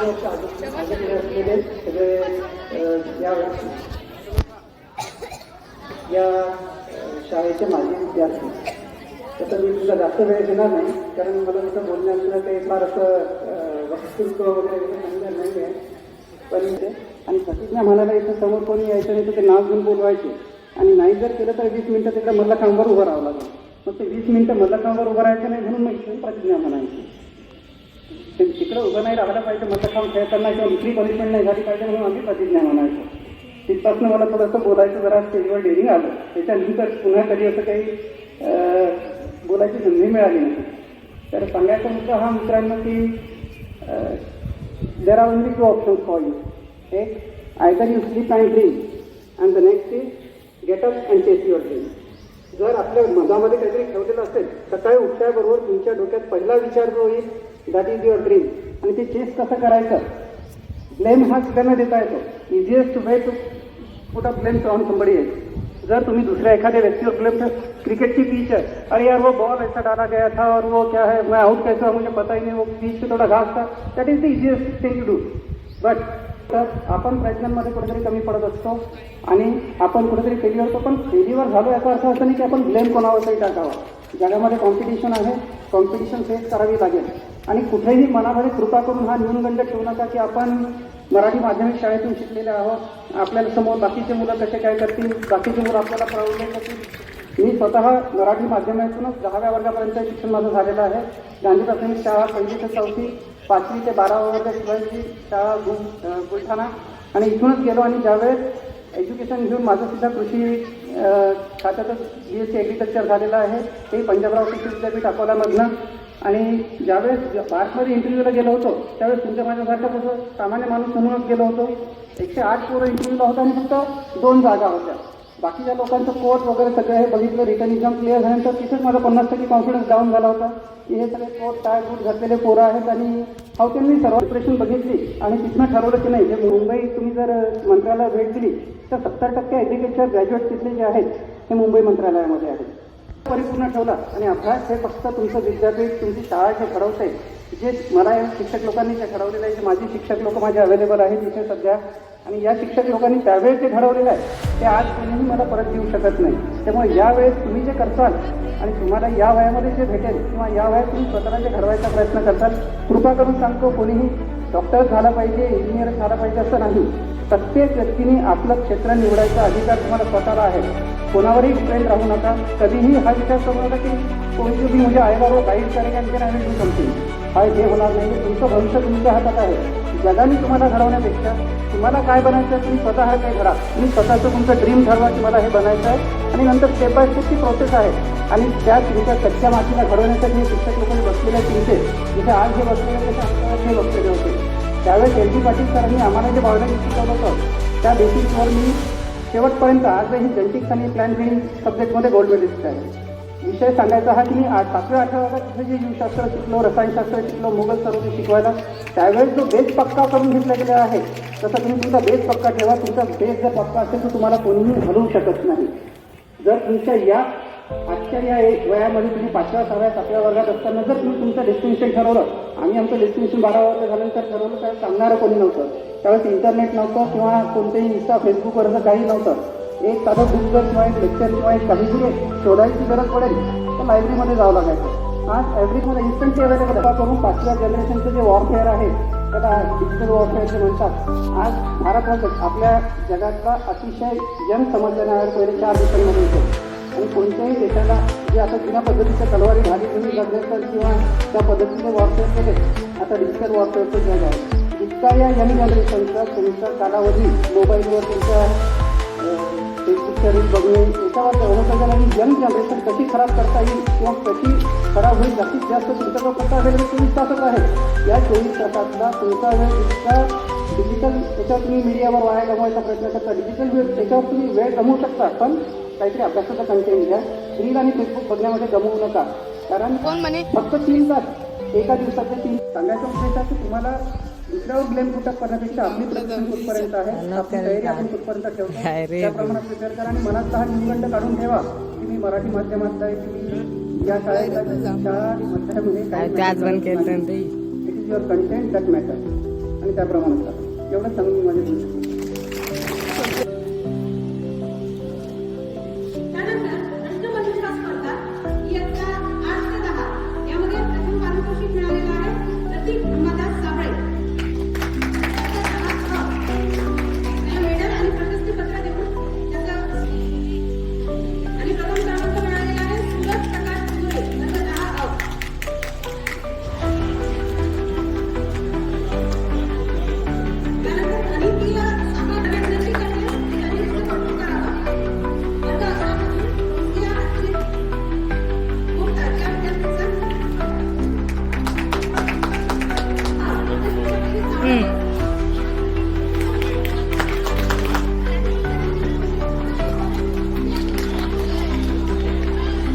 वर्ष आगीकडे असलेले सगळे या शाळेचे माजी विद्यार्थी. तसं मी तुला जास्त वेळ घेणार नाही, कारण मला तसं बोलण्याचं काही फार असं वक्तृत्व वगैरे सांगणार नाही आहे. पण आणि प्रतिज्ञा म्हणायला इथं समोर कोणी यायचं नाही तर ते नाव घेऊन बोलवायचे, आणि नाही जर केलं तर 20 मिनिटं तिकडे मल्लखांबावर उभं राहावं लागेल. मग ते 20 मिनिटं मल्लखांबावर उभं राहायचं नाही म्हणून मग इथून प्रतिज्ञा म्हणायची. ते तिकडं उभं नाही राहायला पाहिजे मल्लखांब खेळताना, किंवा दुसरी पनिशमेंट नाही झाली पाहिजे म्हणून आम्ही प्रतिज्ञा म्हणायचो. तिथपासून मला थोडंसं बोलायचं जरा स्टेजवर डेअरिंग आलं. त्याच्यानंतर पुन्हा कधी असं काही बोलायची संधी मिळाली नाही. तर सांगायचा मुद्दा हा मित्रांनो की there are only 2 options for you. एक, either you sleep and dream, and the next is get up and chase your dream. जर आपल्या मनामध्ये काहीतरी ठेवलेलं असेल, सकाळी उठल्याबरोबर तुमच्या डोक्यात पहिला विचार जो येईल दॅट इज युअर ड्रीम. आणि ते चेस कसं करायचं, ब्लेम हा सगळ्यांना देता येतो. Easiest way to put a blame on somebody else. जर तुम्ही दुसऱ्या एखाद्या व्यक्तीवर ब्लेम कर, क्रिकेट की पिच है, अरे यार वो बॉल ऐसा डाला गया था और वो क्या है, मैं आउट कैसा, मुझे पता ही नहीं, वो पिच पे थोड़ा घास था. That is the easiest thing to do. But तर आपण प्रयत्नांमध्ये कुठेतरी कमी पडत असतो आणि आपण कुठेतरी फेल्युअर होतो. पण फेल्युअर झालो याचा अर्थ असा नाही की आपण ब्लेम कोणावरही टाकावा. जगामध्ये कॉम्पिटिशन आहे, कॉम्पिटिशन फेस करावी लागेल. आणि कुठेही मनामध्ये कृपा करून हा न्यूनगंड ठेवू नका की आपण मराठी माध्यमिक शाळेतून शिकलेले आहोत, आपल्याला समोर बाकीचे मुलं कसे काय करतील, बाकीचे मुलं आपल्याला प्रवले करतील. मी स्वतः मराठी माध्यमातूनच 10व्या वर्गापर्यंत शिक्षण माझं झालेलं आहे. गांधी प्राथमिक शाळा 1ली ते 4थी, 5वी ते 12वा वर्ग शिवायची शाळा बुलढाणा, आणि इथूनच गेलो. आणि ज्यावेळेस एज्युकेशन घेऊन माझं सुद्धा कृषी खात्यातच BSc ॲग्रिकल्चर झालेलं आहे, ते पंजाबराव कृषी विद्यापीठ अकोल्यामधनं. आणि ज्यावेळेस बार्समध्ये इंटरव्ह्यूला गेलो होतो त्यावेळेस तुमच्या माझ्यासारखं कसं सामान्य माणूस म्हणूनच गेलो होतो. 108 पोरं इंटरव्ह्यूला होता आणि फक्त 2 जागा होत्या. बाकीच्या लोकांचं कोर्स वगैरे सगळं हे बघितलं, रिटर्न एक्झाम क्लिअर झाल्यानंतर तिथेच माझा 50% कॉन्फिडन्स डाऊन झाला होता की हे सगळे कोर्स टाय बूट घातलेले पोरं आहेत. आणि त्यांनी सर्व प्रिपरेशन बघितली आणि तिथनं ठरवलं की नाही, जे मुंबई तुम्ही जर मंत्रालयाला भेट दिली तर 70% ॲग्रिकल्चर ग्रॅज्युएट तिथले जे आहेत हे मुंबई मंत्रालयामध्ये आहेत. परिपूर्ण ठेवला आणि अभ्यास हे फक्त तुमचं विद्यापीठ, तुमची शाळा जे ठरवते, जे मला शिक्षक लोकांनी जे ठरवलेलं आहे, माझे शिक्षक लोक माझे अवेलेबल आहेत तिथे सध्या, आणि या शिक्षक लोकांनी त्यावेळेस जे ठरवलेलं आहे ते आज कोणीही मला परत देऊ शकत नाही. त्यामुळे यावेळेस तुम्ही जे करताल आणि तुम्हाला या वयामध्ये जे भेटेल किंवा या वयात तुम्ही स्वतःला जे घडवायचा प्रयत्न करताल, कृपा करून सांगतो कोणीही डॉक्टर झाला पाहिजे, इंजिनियर झाला पाहिजे असं नाही. प्रत्येक व्यक्तीने आपलं क्षेत्र निवडायचा अधिकार तुम्हाला स्वतःला आहे. कोणावरही डिपेंड राहू नका. कधीही हा विचार करू नका की कोणी भी मुझे आएगा वो गाईड करेगा आणि आय विल डू समथिंग. हा हे होणार नाही. तुमचं भविष्य तुमच्या हातात आहे. जगाने तुम्हाला घडवण्यापेक्षा तुम्हाला काय बनायचं आहे तुम्ही स्वतः ते घडा. तुम्ही स्वतःचं तुमचं ड्रीम ठरवा की मला हे बनायचं आहे, आणि नंतर स्टेप बाय स्टेपची प्रोसेस आहे. आणि त्या तुमच्या कच्च्या मातीला घडवण्यासाठी शिक्षक लोकांनी बसलेले तुमचे जिथे आज हे बसलेले त्याच्या अंतरात हे बसलेले होते. त्यावेळेस LG पाटील सरांनी आम्हाला जे बायोलॉजी शिकवलं होतं त्या बेसिसवर मी शेवटपर्यंत आजही जेनेटिक्स आणि प्लॅन ब्रीडिंग सब्जेक्टमध्ये गोल्ड मेडलिस्ट आहे. विषय सांगायचा हा की मी 7व्या-8व्या वर्गात तिथे जे जीवशास्त्र शिकलो, रसायनशास्त्र शिकलो, मोगल सर्व शिकवायला, त्यावेळेस जो बेस पक्का करून घेतला गेला आहे तसा तुम्ही तुमचा बेस पक्का ठेवा. तुमचा बेस जर पक्का असेल तर तुम्हाला कोणीही हलवू शकत नाही. जर तुमच्या या आजच्या या वयामध्ये तुम्ही 5व्या, 6व्या, 7व्या वर्गात असताना जर तुम्ही तुमचं डेस्टिनेशन ठरवलं, आम्ही आमचं डेस्टिनेशन 12 वर्ष झाल्यानंतर ठरवलं, त्यावेळेस सांगणारं कोणी नव्हतं. त्यावेळेस इंटरनेट नव्हतं किंवा कोणतेही इंस्टा, फेसबुकवर असं काही नव्हतं. एक साधं बुक जर किंवा एक लेक्चर किंवा एक काहीतरी शोधायची गरज पडेल तर लायब्ररीमध्ये जावं लागायचं. आज ॲव्हरेजमध्ये इन्स्टंटली अवेलेबल करून 5व्या जनरेशनचं जे वॉरफेअर आहे त्याला डिजिटल वॉरफेअर जे म्हणतात. आज भारत हा आपल्या जगातला अतिशय यंग समजण्यावर पहिले 4 देशांमध्ये येतो. आणि कोणत्याही देशाला जे आता जुन्या पद्धतीच्या तलवारी भाली तुम्ही लढण्याचं किंवा त्या पद्धतीचे वॉरफेअर केले, आता डिजिटल वॉरफेअरचं जग आहे. इतका या यंग जनरेशनचा तुमचा कालावधी मोबाईलवर तुमच्या फेसबुकच्या रील बघणे याच्यावर होतं गेलं. आणि यंग जनरेशन कशी खराब करता येईल किंवा कशी खराब होईल, जास्तीत जास्त तुमच्याकडं पत्ता अवेलेबल 24 तासच आहे. या 24 तासातला तुमचा वेळ इतका डिजिटल त्याच्यावर तुम्ही मीडियावर वाया गमवायचा प्रयत्न करता. डिजिटल वेळ त्याच्यावर तुम्ही वेळ गमवू शकता, पण काहीतरी अभ्यासाचा कंटेंट घ्या. रील आणि फेसबुक बघण्यामध्ये गमवू नका. कारण फक्त 3 तास एका दिवसाचे 3 सांगायचं उद्देश आहे की तुम्हाला दुसऱ्यावर ब्लेम पुटअप करण्यापेक्षा आपली प्रयत्न कुठपर्यंत आहे, आपली तयारी आपण कुठपर्यंत ठेवतो त्या प्रमाणात विचार करा. आणि मनातला हा न्यूनगंड काढून ठेवा की मी मराठी माध्यमातला आहे, की या शाळेला शाळा मध्ये काय it is your content that matter. आणि त्याप्रमाणे करा. एवढं सांगून मी माझे बोलू शकतो. त्यानंतर प्रश्नमंजुषा स्पर्धा इयत्ता 8 ते 10 यामध्ये प्रथम पारितोषिक मिळालेलं आहे प्रतीक अंबादास साबळे. त्याला मेडल आणि प्रशस्ती पत्र देऊन त्याचं आणि प्रथम क्रमांक मिळालेला आहे सूरज प्रकाश कुंदुरे वर्ग 10 अ. त्यानंतर अनितीला सामना विनंती करते त्यांनी इथे कौतुक करावं. वर्ग 11 मधून या अतिरिक्त मुक्ता या विद्यार्थ्यांचा आणि वर्ग 8 अ हा विभागून मिळालेला वर्ग 8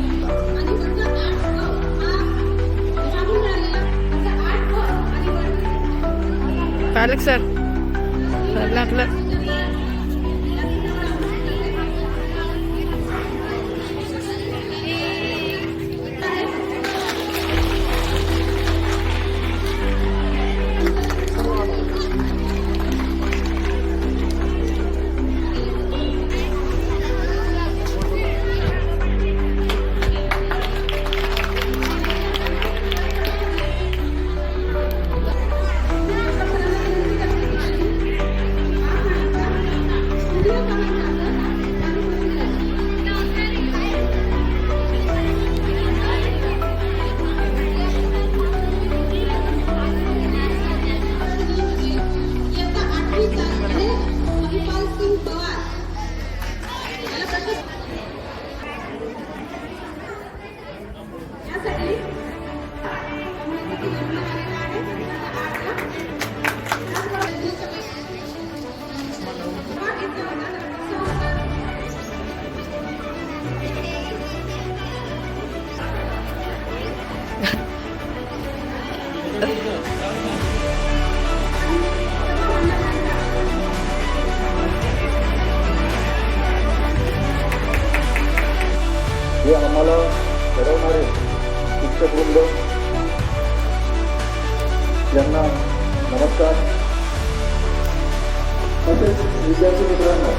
अ आणि वर्ग पालक सर लागलं इयत्ता 8वीचा आहे महिपाल सिंग पवार. याला प्रशस्ती यासाठी हे आम्हाला घडवणारे शिक्षकवृंद यांना नमस्कार. तसेच विद्यार्थी मित्रांनो,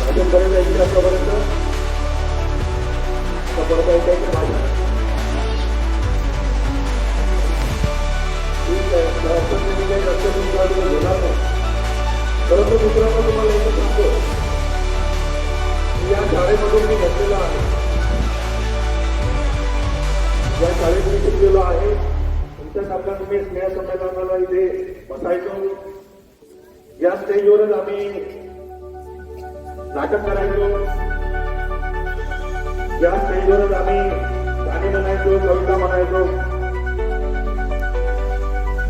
अजूनपर्यंत ऐकलं आपल्यापर्यंत परत ऐकायचं माझ्या ठीक आहे. मी काही लक्ष देऊन घेणार नाही. परंतु मित्रांनो, तुम्हाला एकच सांगतो, या शाळेमधून मी घेतलेला आहे. या शाळेत मी शिकलेलो आहे. तुमच्यासारखा तुम्ही स्नेहसंमेलनाला इथे बसायचो. या स्टेजवरच आम्ही नाटक करायचो. या स्टेजवरच आम्ही गाणी म्हणायचो, कविता म्हणायचो.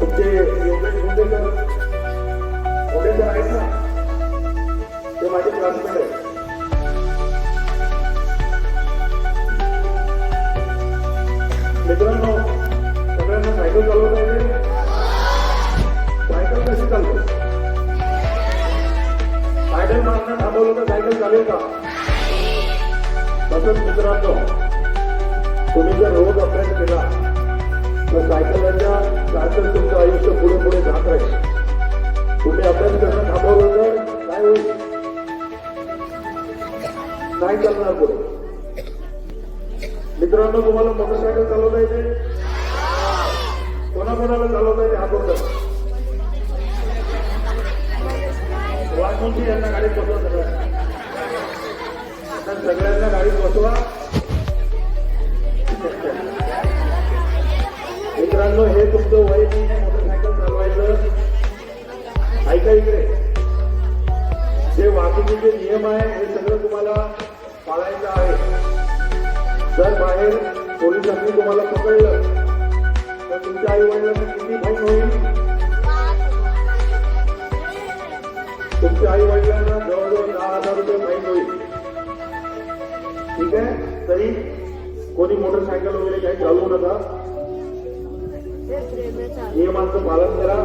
तुमचे योगेश गुंडेकर गुंडेकर आहेत ना, ते माझे क्लासमेट आहेत. मित्रांनो, सगळ्यांना सायकल चालवता येते. सायकल कशी चालते? सायकल मागणं थांबवलं तर सायकल चालेल का? तसंच मित्रांनो, तुम्ही जर रोज अभ्यास केला तर सायकलच्या सारखं तुमचं आयुष्य पुढे पुढे जात राहील. तुम्ही अभ्यास करणं थांबवलं तर काय होईल? नाही चालणार पुढे. मित्रांनो, तुम्हाला मोटरसायकल चालवता येते? कोणाकोणाला चालवता येते हात वर करा. वाघमुंशी यांना गाडीत बसवा. सगळ्यांना गाडीत बसवा. मित्रांनो, हे तुमचं वय नाही आहे मोटरसायकल चालवायचं. ऐका इकडे, जे वाहतुकीचे नियम आहे हे सगळं तुम्हाला पाळायचं आहे. जर बाहेर पोलिसांनी तुम्हाला पकडलं तर तुमच्या आई वडिलांना किती फाईन होईल? तुमच्या आई वडिलांना जवळजवळ 10,000 रुपये फाईन होईल. ठीक आहे. तरी कोणी मोटरसायकल वगैरे काही चालवू नका. नियमांचं पालन करा.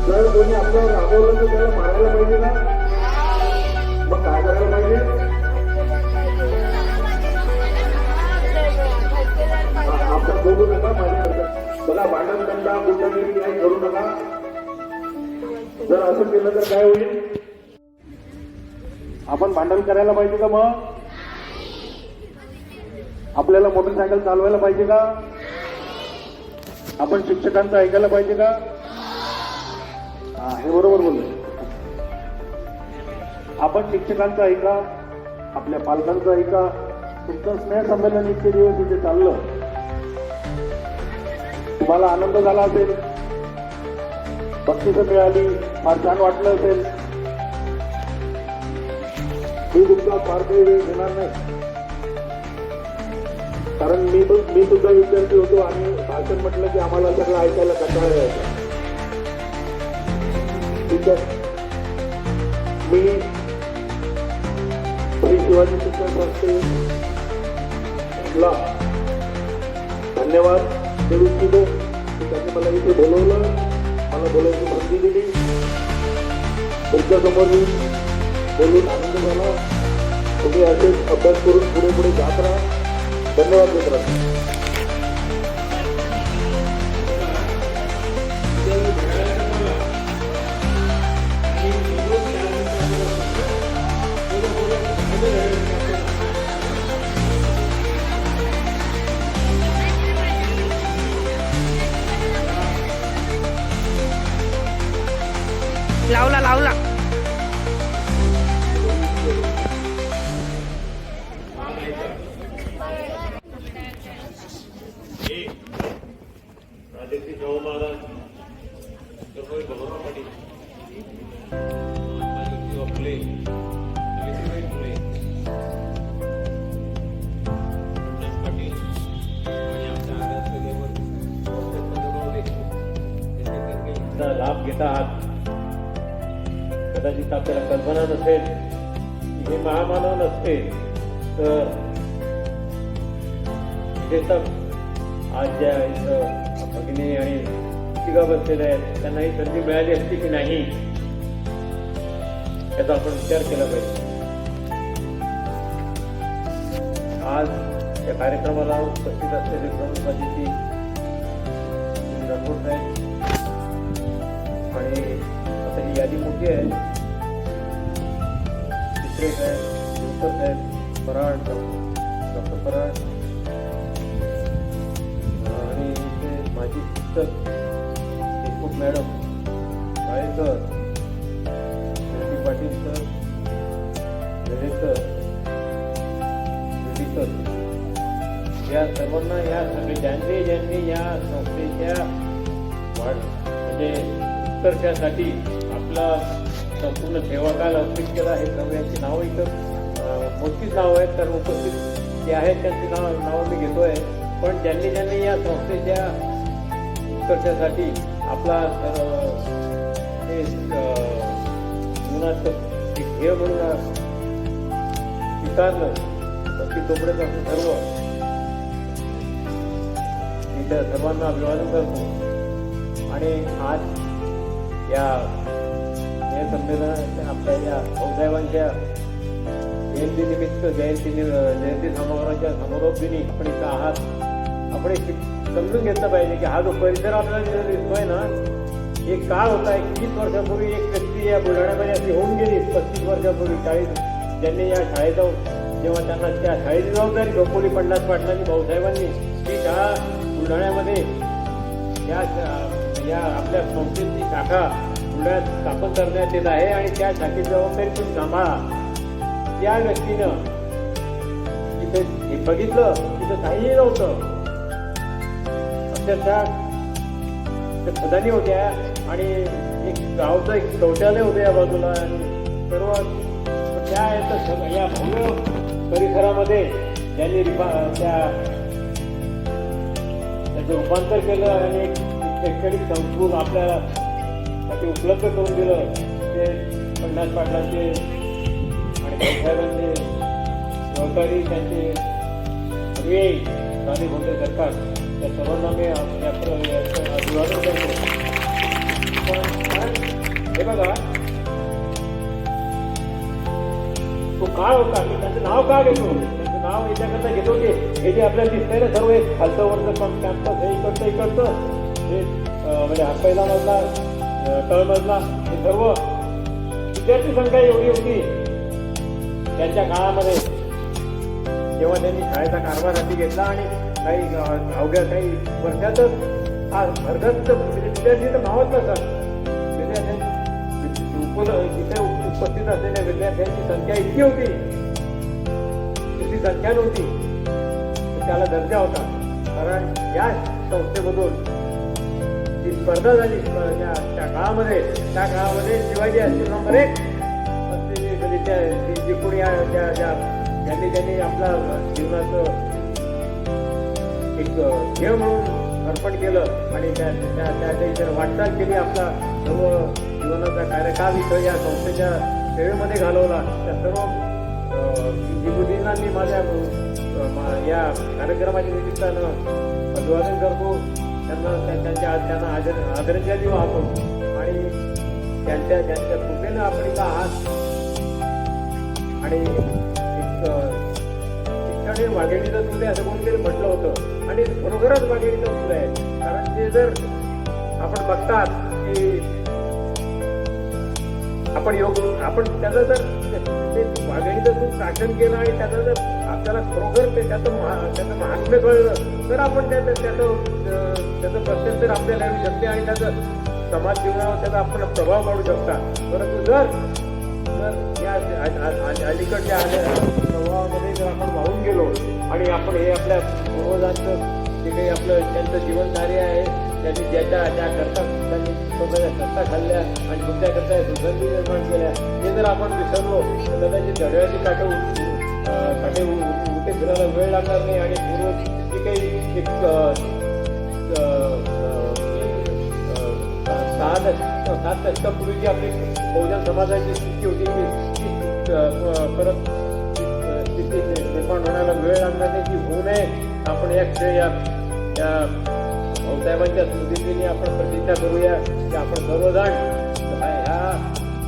जर कोणी आपल्यावर राबवलं तर त्याला मारायला पाहिजे ना? मग काय करायला पाहिजे? एकमेकांना भांडण तंटा गुंडागिरी काही करू नका. जर असं केलं तर काय होईल? आपण भांडण करायला पाहिजे का? मग आपल्याला मोटरसायकल चालवायला पाहिजे का? आपण शिक्षकांचं ऐकायला पाहिजे का? हे बरोबर बोलले. आपण शिक्षकांचं ऐका, आपल्या पालकांचं ऐका. तुमचं स्नेह संमेलन इतके दिवस इथे चाललं, तुम्हाला आनंद झाला असेल, बक्षिसं मिळाली, फार छान वाटलं असेल. मी तुमचा फार काही वेळ घेणार नाही, कारण मी सुद्धा विद्यार्थी होतो आणि भाषण म्हटलं की आम्हाला सगळं ऐकायला कंटाळा यायचा. ठीक आहे, मी श्री शिवाजी शिक्षण संस्थेला धन्यवाद देऊ इच्छितो की त्यांनी मला इथे बोलवलं, मला बोलायची संधी दिली. तुमच्यासमोर मी बोलून आनंद झाला. तुम्ही असेच अभ्यास करून पुढे पुढे जात राहा. धन्यवाद मित्रांनो. लावला लावला. लाभ घेत आहात. कदाचित आपल्याला कल्पना नसेल की हे महामानव नसते तर इथे आज ज्या इथं भगिनी आणि शिक्षिका बसलेल्या आहेत त्यांना ही संधी मिळाली असती की नाही याचा आपण विचार केला पाहिजे. आज या कार्यक्रमाला उपस्थित असलेले प्रमुख अतिथी राठोड साहेब आणि आता ही यादी मोठी आहे. तिसरे साहेब, डॉक्टर साहेब पराड, डॉक्टर पराड आणि इथे माजी शिक्षक देशमुख मॅडम, काळेकर, श्री पाटील सर, रेडे सर, रेड्डी सर, या सर्वांना या सगळे ज्यांनी या संस्थेच्या म्हणजे उत्कर्षासाठी आपला संपूर्ण सेवाकाल अर्पित केला. हे सर्व यांची नावं इथं मोठीच नावं आहेत, तर उपस्थित जे आहेत त्यांची नावं मी घेतो आहे. पण ज्यांनी या संस्थेच्या उत्कर्षासाठी आपला हे जीवनाचं एक ध्येय म्हणून स्वीकारलं तर ती तोपर्यंत सर्व मी त्या सर्वांना अभिवादन करतो. आणि आज या संमेलनाच्या आपल्या या भाऊसाहेबांच्या जयंतीनिमित्त जयंती समारोहाच्या समारोपदिनी आपण इथं आहात. आपण एक समजून घेतलं पाहिजे की हा जो परिसर आपल्याला जिथं दिसतोय ना, एक काळ होता 21 वर्षापूर्वी एक व्यक्ती या बुलढाण्यामध्ये अशी होऊन गेली 35 वर्षापूर्वी 40 ज्यांनी या शाळेचा जेव्हा त्यांना त्या शाळेची जबाबदारी झोपवली 50 पाटलांनी भाऊसाहेबांनी ही शाळा बुलढाण्यामध्ये या आपल्या संस्थेची शाखा बुलढाण्यात स्थापन करण्यात येत आहे आणि त्या शाखेची जबाबदारी तुम्ही सांभाळा. त्या व्यक्तीनं तिथे हे बघितलं तिथं काहीही नव्हतं, अक्षरशः ते खदानी होत्या आणि एक गावचं एक शौचालय होतं या बाजूला आणि सर्व त्या या भव्य परिसरामध्ये त्यांनी त्याचं रूपांतर केलं आणि एक शैक्षणिक संकुल आपल्याला उपलब्ध करून दिलं. ते 50 पाटलांचे आणि भाऊसाहेबांचे सहकारी त्यांचे अनुयायी राणे भोंडे सरकार त्या सर्वांना मी अभिवादन करतो. पण हे बघा तो काळ होता की त्यांचं नाव का घेतो, त्यांचं नाव याच्याकरता घेतो की हे जे आपल्याला दिसतंय ना सर्व खालचं वरचं कॅम्पस हे इकडचं हे म्हणजे हा पहिला मजला तळमजला हे सर्व विद्यार्थी संख्या एवढी होती त्यांच्या काळामध्ये, जेव्हा त्यांनी शाळेचा कारभार हाती घेतला आणि काही अवघ्या काही वर्षातच हा भरगच्च विद्यार्थी तर नावच नसतात. तिथे उपस्थित असलेल्या विद्यार्थ्यांची संख्या इतकी होती, तिची संख्या नव्हती, त्याला दर्जा होता. कारण या संस्थेमधून जी स्पर्धा झाली त्या काळामध्ये शिवाजी हायस्कूल नंबर 1 जे कोणी ज्यांनी आपला जीवनाचं एक ध्येय म्हणून अर्पण केलं आणि त्या वाटचाल केली, आपला सर्व जीवनाचा कार्यकाळ इथं या संस्थेच्या सेवेमध्ये घालवला. त्या सर्व विभूतींना माझ्या या कार्यक्रमाच्या निमित्तानं अभिवादन करतो. त्यांना आदरांजली वाहतो आणि त्यांच्या कृपेनं आपण इथं आहात. आणि शिक्षण हे वाघेणीचं दूध आहे असं कोणतरी म्हटलं होतं आणि खरोखरच वाघेणीचं दूध आहे. कारण ते जर आपण बघतात की आपण त्याचं जर ते वाघेणीचं दूध चाचण केलं आणि त्याचं जर आपल्याला खरोखर त्याचं महात्म्य कळलं तर आपण त्याचं प्रत्यक्ष आपल्याला येऊ शकते आणि त्याचं समाज जीवनावर त्याचा आपण प्रभाव पाडू शकता. परंतु जर या अलीकडच्या प्रभावामध्ये जर आपण वाहून गेलो आणि आपण हे आपल्या पूर्वजांचं जे काही आपलं त्यांचं जीवनकार्य आहे, त्यांनी ज्या करता त्यांनी स्वतःच्या करता खाल्ल्या आणि तुमच्याकरता सुगंधी निर्माण केल्या, हे जर आपण विसरलो तर कदाचित घड्याळाची काटे उठे फिरायला वेळ लागणार नाही. आणि पूर्व जी काही एक 7 दशकापूर्वीची आपली बहुजन समाजाची स्थिती होती की परत स्थिती निर्माण होण्याला वेळ लागणार नाही, ती होऊ नये. आपण या भाऊसाहेबांच्या स्मृतीने आपण प्रतिज्ञा करूया की आपण सर्वजण ह्या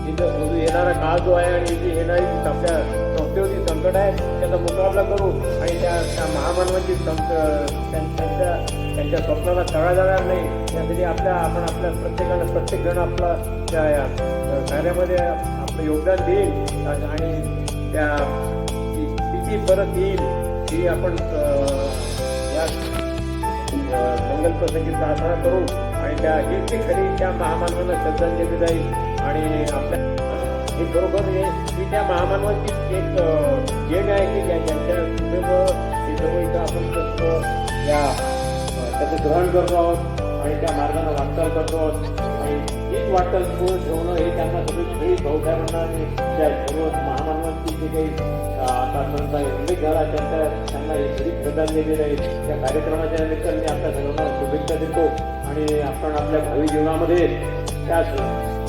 इथं येणारा काळ जो आहे आणि जी येणारी आपल्या संस्थेवरची संकट आहे त्याचा मुकाबला करू आणि त्या महामानवांची त्यांच्या स्वप्नाला तळा जाणार नाही यासाठी आपण आपल्या प्रत्येक जण आपला त्या कार्यामध्ये आपलं योगदान देईल आणि त्या स्थिती परत येईल ही आपण या मंगल प्रसंगी प्रार्थना करू आणि त्या हीच खरी त्या महामानवांना श्रद्धांजली जाईल. आणि आपल्या हे बरोबर ही त्या महामानवांची एक देण आहे की ज्यांच्या कृपेमुळं हे सर्व इथं आपण त्याचं ग्रहण करतो आहोत आणि त्या मार्गाने वाटचाल करतो आहोत. आणि हीच वाटचाल पूर्ण ठेवणं हे त्यांना सगळी भाऊसाहेबांना आणि त्या सर्व महामानवांची जे काही आता त्यांचा उल्लेख झाला त्यांना ही खरी श्रद्धांजली राहील. त्या कार्यक्रमाच्या निमित्ताने मी आपल्या सर्वांना शुभेच्छा देतो आणि आपण आपल्या भावी जीवनामध्ये त्या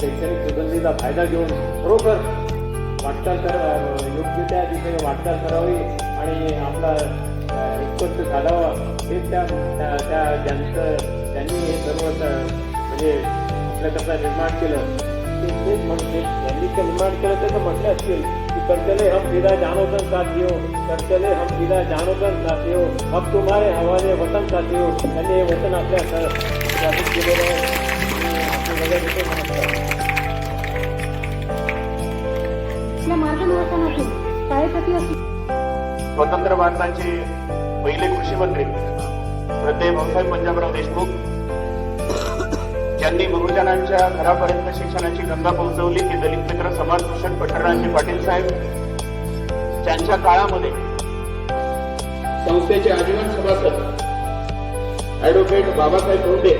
शैक्षणिक सुगंधीचा फायदा घेऊन खरोखर वाटचाल योग्य तिथे वाटचाल करावी आणि आपला उत्कृष्ट साधावा. हेच त्यांनी हे सर्व म्हणजे आपल्याकरता निर्माण केलं तेच म्हणते. यांनी ते निर्माण केलं त्याचं म्हटलं असतील की करचले हम सीधा जानोतन साथियो, करचले हम सीधा जानोतन साथियो, अब तुम्हारे हवाले वतन साथियो. त्यांनी हे वतन आपल्या स्थापित केलेलं आहे. आपल्या मार्गदर्शनातून शाळेसाठी असली स्वतंत्र भारताचे पहिले कृषी मंत्री श्रद्धेय भाऊसाहेब पंजाबराव देशमुख यांनी गुरुजनांच्या घरापर्यंत शिक्षणाची गंगा पोहोचवली की दलित मित्र समाज भूषण पठणराजे पाटील साहेब त्यांच्या काळामध्ये संस्थेचे आजीवन सभासद ॲडव्होकेट बाबासाहेब धोंडे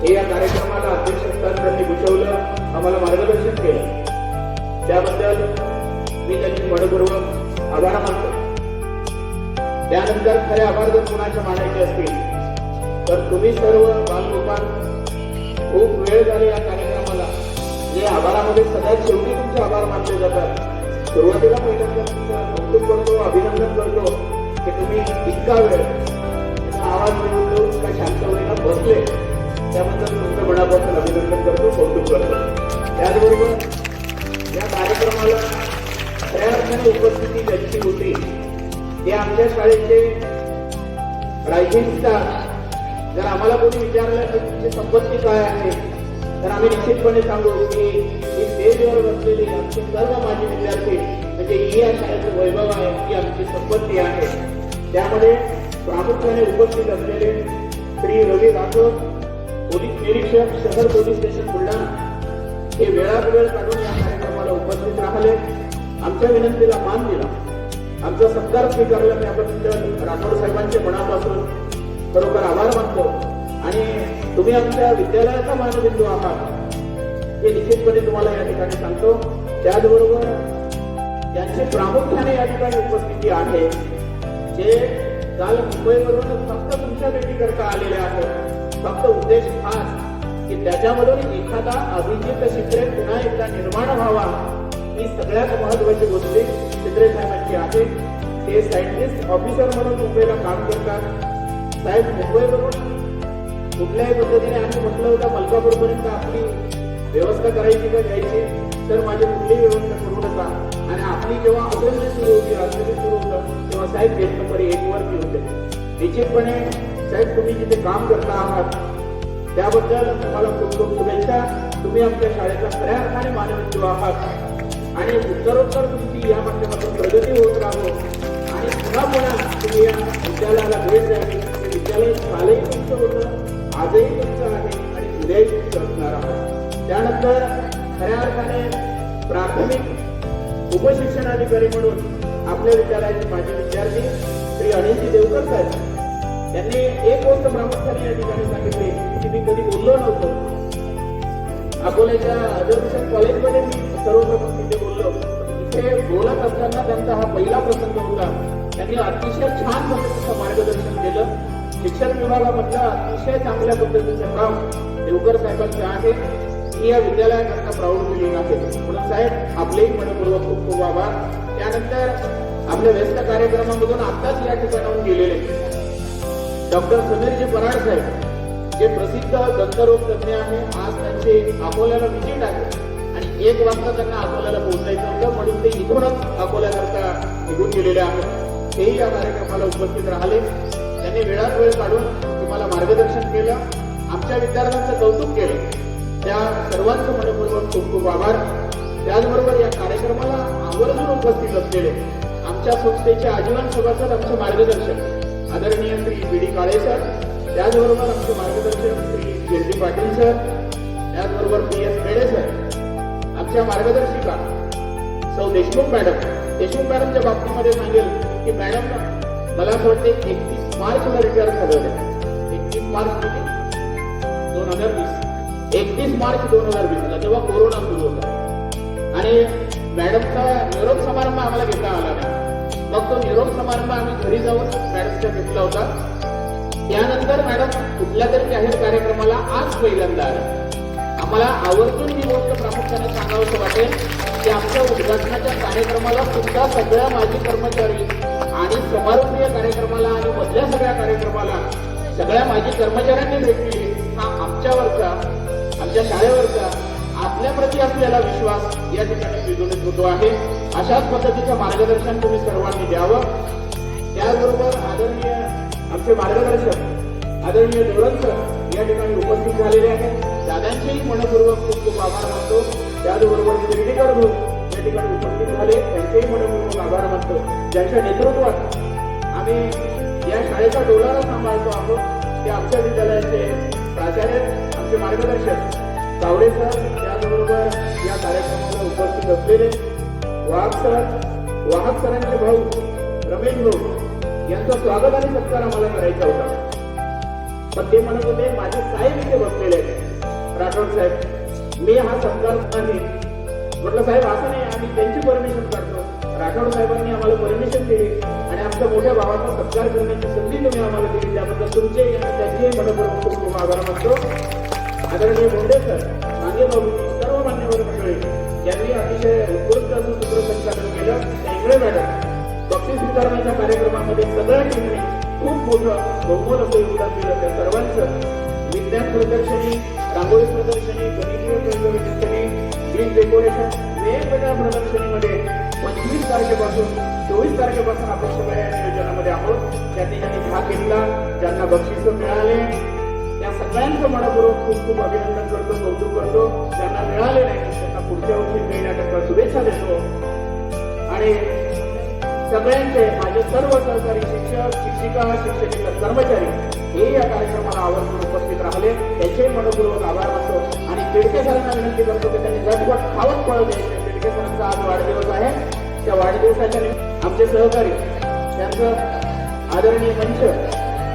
हे या कार्यक्रमाला अध्यक्षस्थान त्यांनी भूषवलं, आम्हाला मार्गदर्शन केलं. त्याबद्दल मी त्यांची मनपूर्वक आभार मानतो. त्यानंतर खरे आभार जर कुणाच्या मानायचे असतील तर तुम्ही सर्व बालगोपाल खूप वेळ झाले या कार्यक्रमाला. जे आभारामध्ये सगळ्यात शेवटी तुमचे आभार मानले जातात. सुरुवातीला पहिल्यांदा तुमचं कौतुक करतो, अभिनंदन करतो की तुम्ही इतका वेळ आवाज मिळवून देऊन इतका शांतपणे बसले, त्याबद्दल तुमचं मनापासून अभिनंदन करतो, कौतुक करतो. त्याचबरोबर या कार्यक्रमाला खऱ्या अर्थाने उपस्थिती ज्यांची होती ते आमच्या शाळेचे रायझिंग स्टार जर आम्हाला कोणी विचारलं की तुमची संपत्ती काय आहे, तर आम्ही निश्चितपणे सांगू की ही स्टेजवर बसलेली आमचे सर्व माजी विद्यार्थी म्हणजे ही या शाळेचं वैभव आहे, ही आमची संपत्ती आहे. त्यामध्ये प्रामुख्याने उपस्थित असलेले श्री रवी राठोड, पोलीस निरीक्षक, शहर पोलीस स्टेशन बुलढाणा, हे वेळात वेळ काढून या कार्यक्रमाला उपस्थित राहिले, आमच्या विनंतीला मान दिला, आमचा सत्कार स्वीकारला. त्याबद्दल राठोड साहेबांचे मनापासून खरोखर आभार मानतो. आणि तुम्ही आमच्या विद्यालयाचा मानबिंदू आहात हे निश्चितपणे तुम्हाला या ठिकाणी सांगतो. त्याचबरोबर यांची प्रामुख्याने या ठिकाणी उपस्थिती आहे, जे काल मुंबईवरून फक्त तुमच्या भेटीकरता आलेले आहेत. फक्त उद्देश खास की त्याच्यामधून एखादा अभिजित शित्रे पुन्हा एकदा निर्माण व्हावा, ही सगळ्यात महत्वाची गोष्ट शित्रे साहेबांची आहे. ते सायंटिस्ट ऑफिसर म्हणून मुंबईला काम करतात. साहेब मुंबईवरून कुठल्याही पद्धतीने आम्ही म्हटलं होतं मलकापूरपर्यंत आपली व्यवस्था करायची का घ्यायची, तर माझी कुठलीही व्यवस्था करू नका. आणि आपली जेव्हा असेंब्ली सुरू होती, राजनीती सुरू होतं, तेव्हा साहेब गेट नंबर 1 वरती होते. निश्चितपणे साहेब तुम्ही जिथे काम करता आहात त्याबद्दल तुम्हाला खूप खूप शुभेच्छा. तुम्ही आमच्या शाळेचा खऱ्या अर्थाने मानबिंदू आहात आणि उत्तरोत्तर तुमची या माध्यमातून प्रगती होत राहो आणि पुन्हा पुन्हा तुम्ही या विद्यालयाला भेट द्यावी. हे विद्यालय कालही तुमचं होतं, आजही तुमचं आहे आणि उद्याही तुमचं असणार आहे. त्यानंतर खऱ्या अर्थाने प्राथमिक उपशिक्षणाधिकारी म्हणून आपल्या विद्यालयाचे माजी विद्यार्थी श्री अनिलजी देवकर साहेब यांनी एक गोष्ट प्रामुख्याने या ठिकाणी सांगितली की मी कधी बोललो नव्हतो. अकोल्याच्या अजर्शन कॉलेजमध्ये मी सर्वप्रथम तिथे बोललो. इथे बोलत असताना त्यांचा हा पहिला प्रसंग होता. त्यांनी अतिशय छान पद्धतीचं मार्गदर्शन केलं. शिक्षण विभागामधलं अतिशय चांगल्या पद्धतीचं काम देवकर साहेबांचं आहे. ही या विद्यालयाकरता प्राऊड फिलिंग आहे. म्हणून साहेब आपलेही मनपूर्वक खूप खूप आभार. त्यानंतर आपल्या व्यस्त कार्यक्रमामधून आताच या ठिकाणाहून गेलेले डॉक्टर समीरजी पराड साहेब, जे प्रसिद्ध दंतरोग तज्ञ आहे. आज त्यांचे अकोल्याला व्हिजिट आहे आणि 1 वाजता त्यांना अकोल्याला पोहोचायचं होतं, म्हणून ते इथूनच अकोल्याकरता निघून गेलेले आहेत. तेही या कार्यक्रमाला उपस्थित राहिले. त्यांनी वेळात वेळ काढून तुम्हाला मार्गदर्शन केलं, आमच्या विद्यार्थ्यांचं कौतुक केलं. त्या सर्वांचं मनपूर्वक खूप खूप आभार. त्याचबरोबर या कार्यक्रमाला आवर्जून उपस्थित असलेले आमच्या संस्थेचे आजीवन सभासद, आमचे मार्गदर्शक आदरणीय श्री बी डी काळे सर, त्याचबरोबर आमचे मार्गदर्शक श्री कीर्ती पाटील सर, त्याचबरोबर पी एस पेडे सर, आमच्या मार्गदर्शिका सौ देशमुख मॅडम. देशमुख मॅडमच्या बाबतीमध्ये सांगेल की मॅडम मला असं वाटते 31 मार्चला रिटायर झाले होते. 31 मार्च 2020, 31 मार्च 2020ला तेव्हा कोरोना सुरू होता आणि मॅडमचा निरोप समारंभ आम्हाला घेता आला नाही. मग तो निरोप समारंभ आम्ही घरी जाऊन मॅडमच्या घेतला होता. त्यानंतर मॅडम कुठल्या तरी जाहीर कार्यक्रमाला आज पहिल्यांदा आले. आम्हाला आवर्जून ही गोष्ट प्रामुख्याने सांगावंसं वाटेल की आमच्या उद्घाटनाच्या कार्यक्रमाला सुद्धा सगळ्या माजी कर्मचारी आणि समारोपीय कार्यक्रमाला आणि मधल्या सगळ्या कार्यक्रमाला सगळ्या माजी कर्मचाऱ्यांनी भेट दिली. हा आमच्यावरचा, आमच्या शाळेवरचा, आपल्याप्रती असलेला विश्वास या ठिकाणी विजोनित होतो आहे. अशाच पद्धतीचं मार्गदर्शन तुम्ही सर्वांनी द्यावं. त्याचबरोबर आदरणीय आमचे मार्गदर्शक आदरणीय धोरण सर या ठिकाणी उपस्थित झालेले आहेत. दादांचेही मनपूर्वक खूप खूप आभार मानतो. त्याचबरोबर शिर्डीकर भाऊ या ठिकाणी उपस्थित झाले, त्यांचेही मनपूर्वक आभार मानतो. ज्यांच्या नेतृत्वात आम्ही या शाळेचा डोलारा सांभाळतो आहोत ते आमच्या विद्यालयाचे प्राचार्य, आमचे मार्गदर्शक गावडे सर, त्याचबरोबर या कार्यक्रमाला उपस्थित असलेले वाहक सरांचे भाऊ रमेश भाऊ यांचं स्वागत आणि सत्कार आम्हाला करायचा होता. पण ते म्हणत होते माझे साहेब इथे बसलेले आहेत, राठोड साहेब, मी हा सत्कार नाही. म्हटलं साहेब असं नाही, आम्ही त्यांची परमिशन काढतो. राठोड साहेबांनी आम्हाला परमिशन दिली आणि आमच्या मोठ्या भावाचा सत्कार करण्याची संधी तुम्ही आम्हाला दिली, त्याबद्दल तुमचे आणि त्यांचेही मनपूर्वक खूप खूप आभार मानतो. आदरणीय बोंडे सर, मागे भाऊ, सर्व मान्यवर मंडळी यांनी अतिशय उत्कृष्ट असं सूत्रसंचालन केलं. इंगळे मॅडम बक्षीस स्वीकारण्याच्या कार्यक्रमामध्ये सगळ्या टीमने खूप मोठं बहुमोल असं योगदान दिलं. त्या सर्वांचं विज्ञान प्रदर्शनी, रांगोळी प्रदर्शनी, गणितीय प्रदर्शनी, ग्रीन डेकोरेशन, वेगवेगळ्या प्रदर्शनीमध्ये 25 तारखेपासून 24 तारखेपासून आपण सगळ्या या नियोजनामध्ये आहोत. त्यांनी भाग घेतला, ज्यांना बक्षीस मिळाले सगळ्यांचं मनपूर्वक खूप खूप अभिनंदन करतो, कौतुक करतो. ज्यांना मिळाले नाही त्यांना पुढच्या वर्षी मिळण्याकरता शुभेच्छा देतो. आणि सगळ्यांचे माझे सर्व सहकारी शिक्षक, शिक्षिका, शिक्षकेतर कर्मचारी हे या कार्यक्रमाला आवर्जून उपस्थित राहिले त्याचे मनपूर्वक आभार मानतो. आणि पेडके सरांना विनंती करतो की त्यांनी झटपट खावत पळत यायचे. पेडके सरांचा आज वाढदिवस आहे. त्या वाढदिवसाच्या निमित्त आमचे सहकारी त्यांचं आदरणीय मंच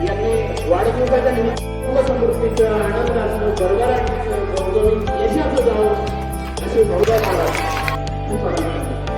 यांनी वाढदिवसाच्या निमित्त समृद्धीचं, आनंदाचं, भरभराटीचं, गौरवी यशाचं जावं अशी भावना मला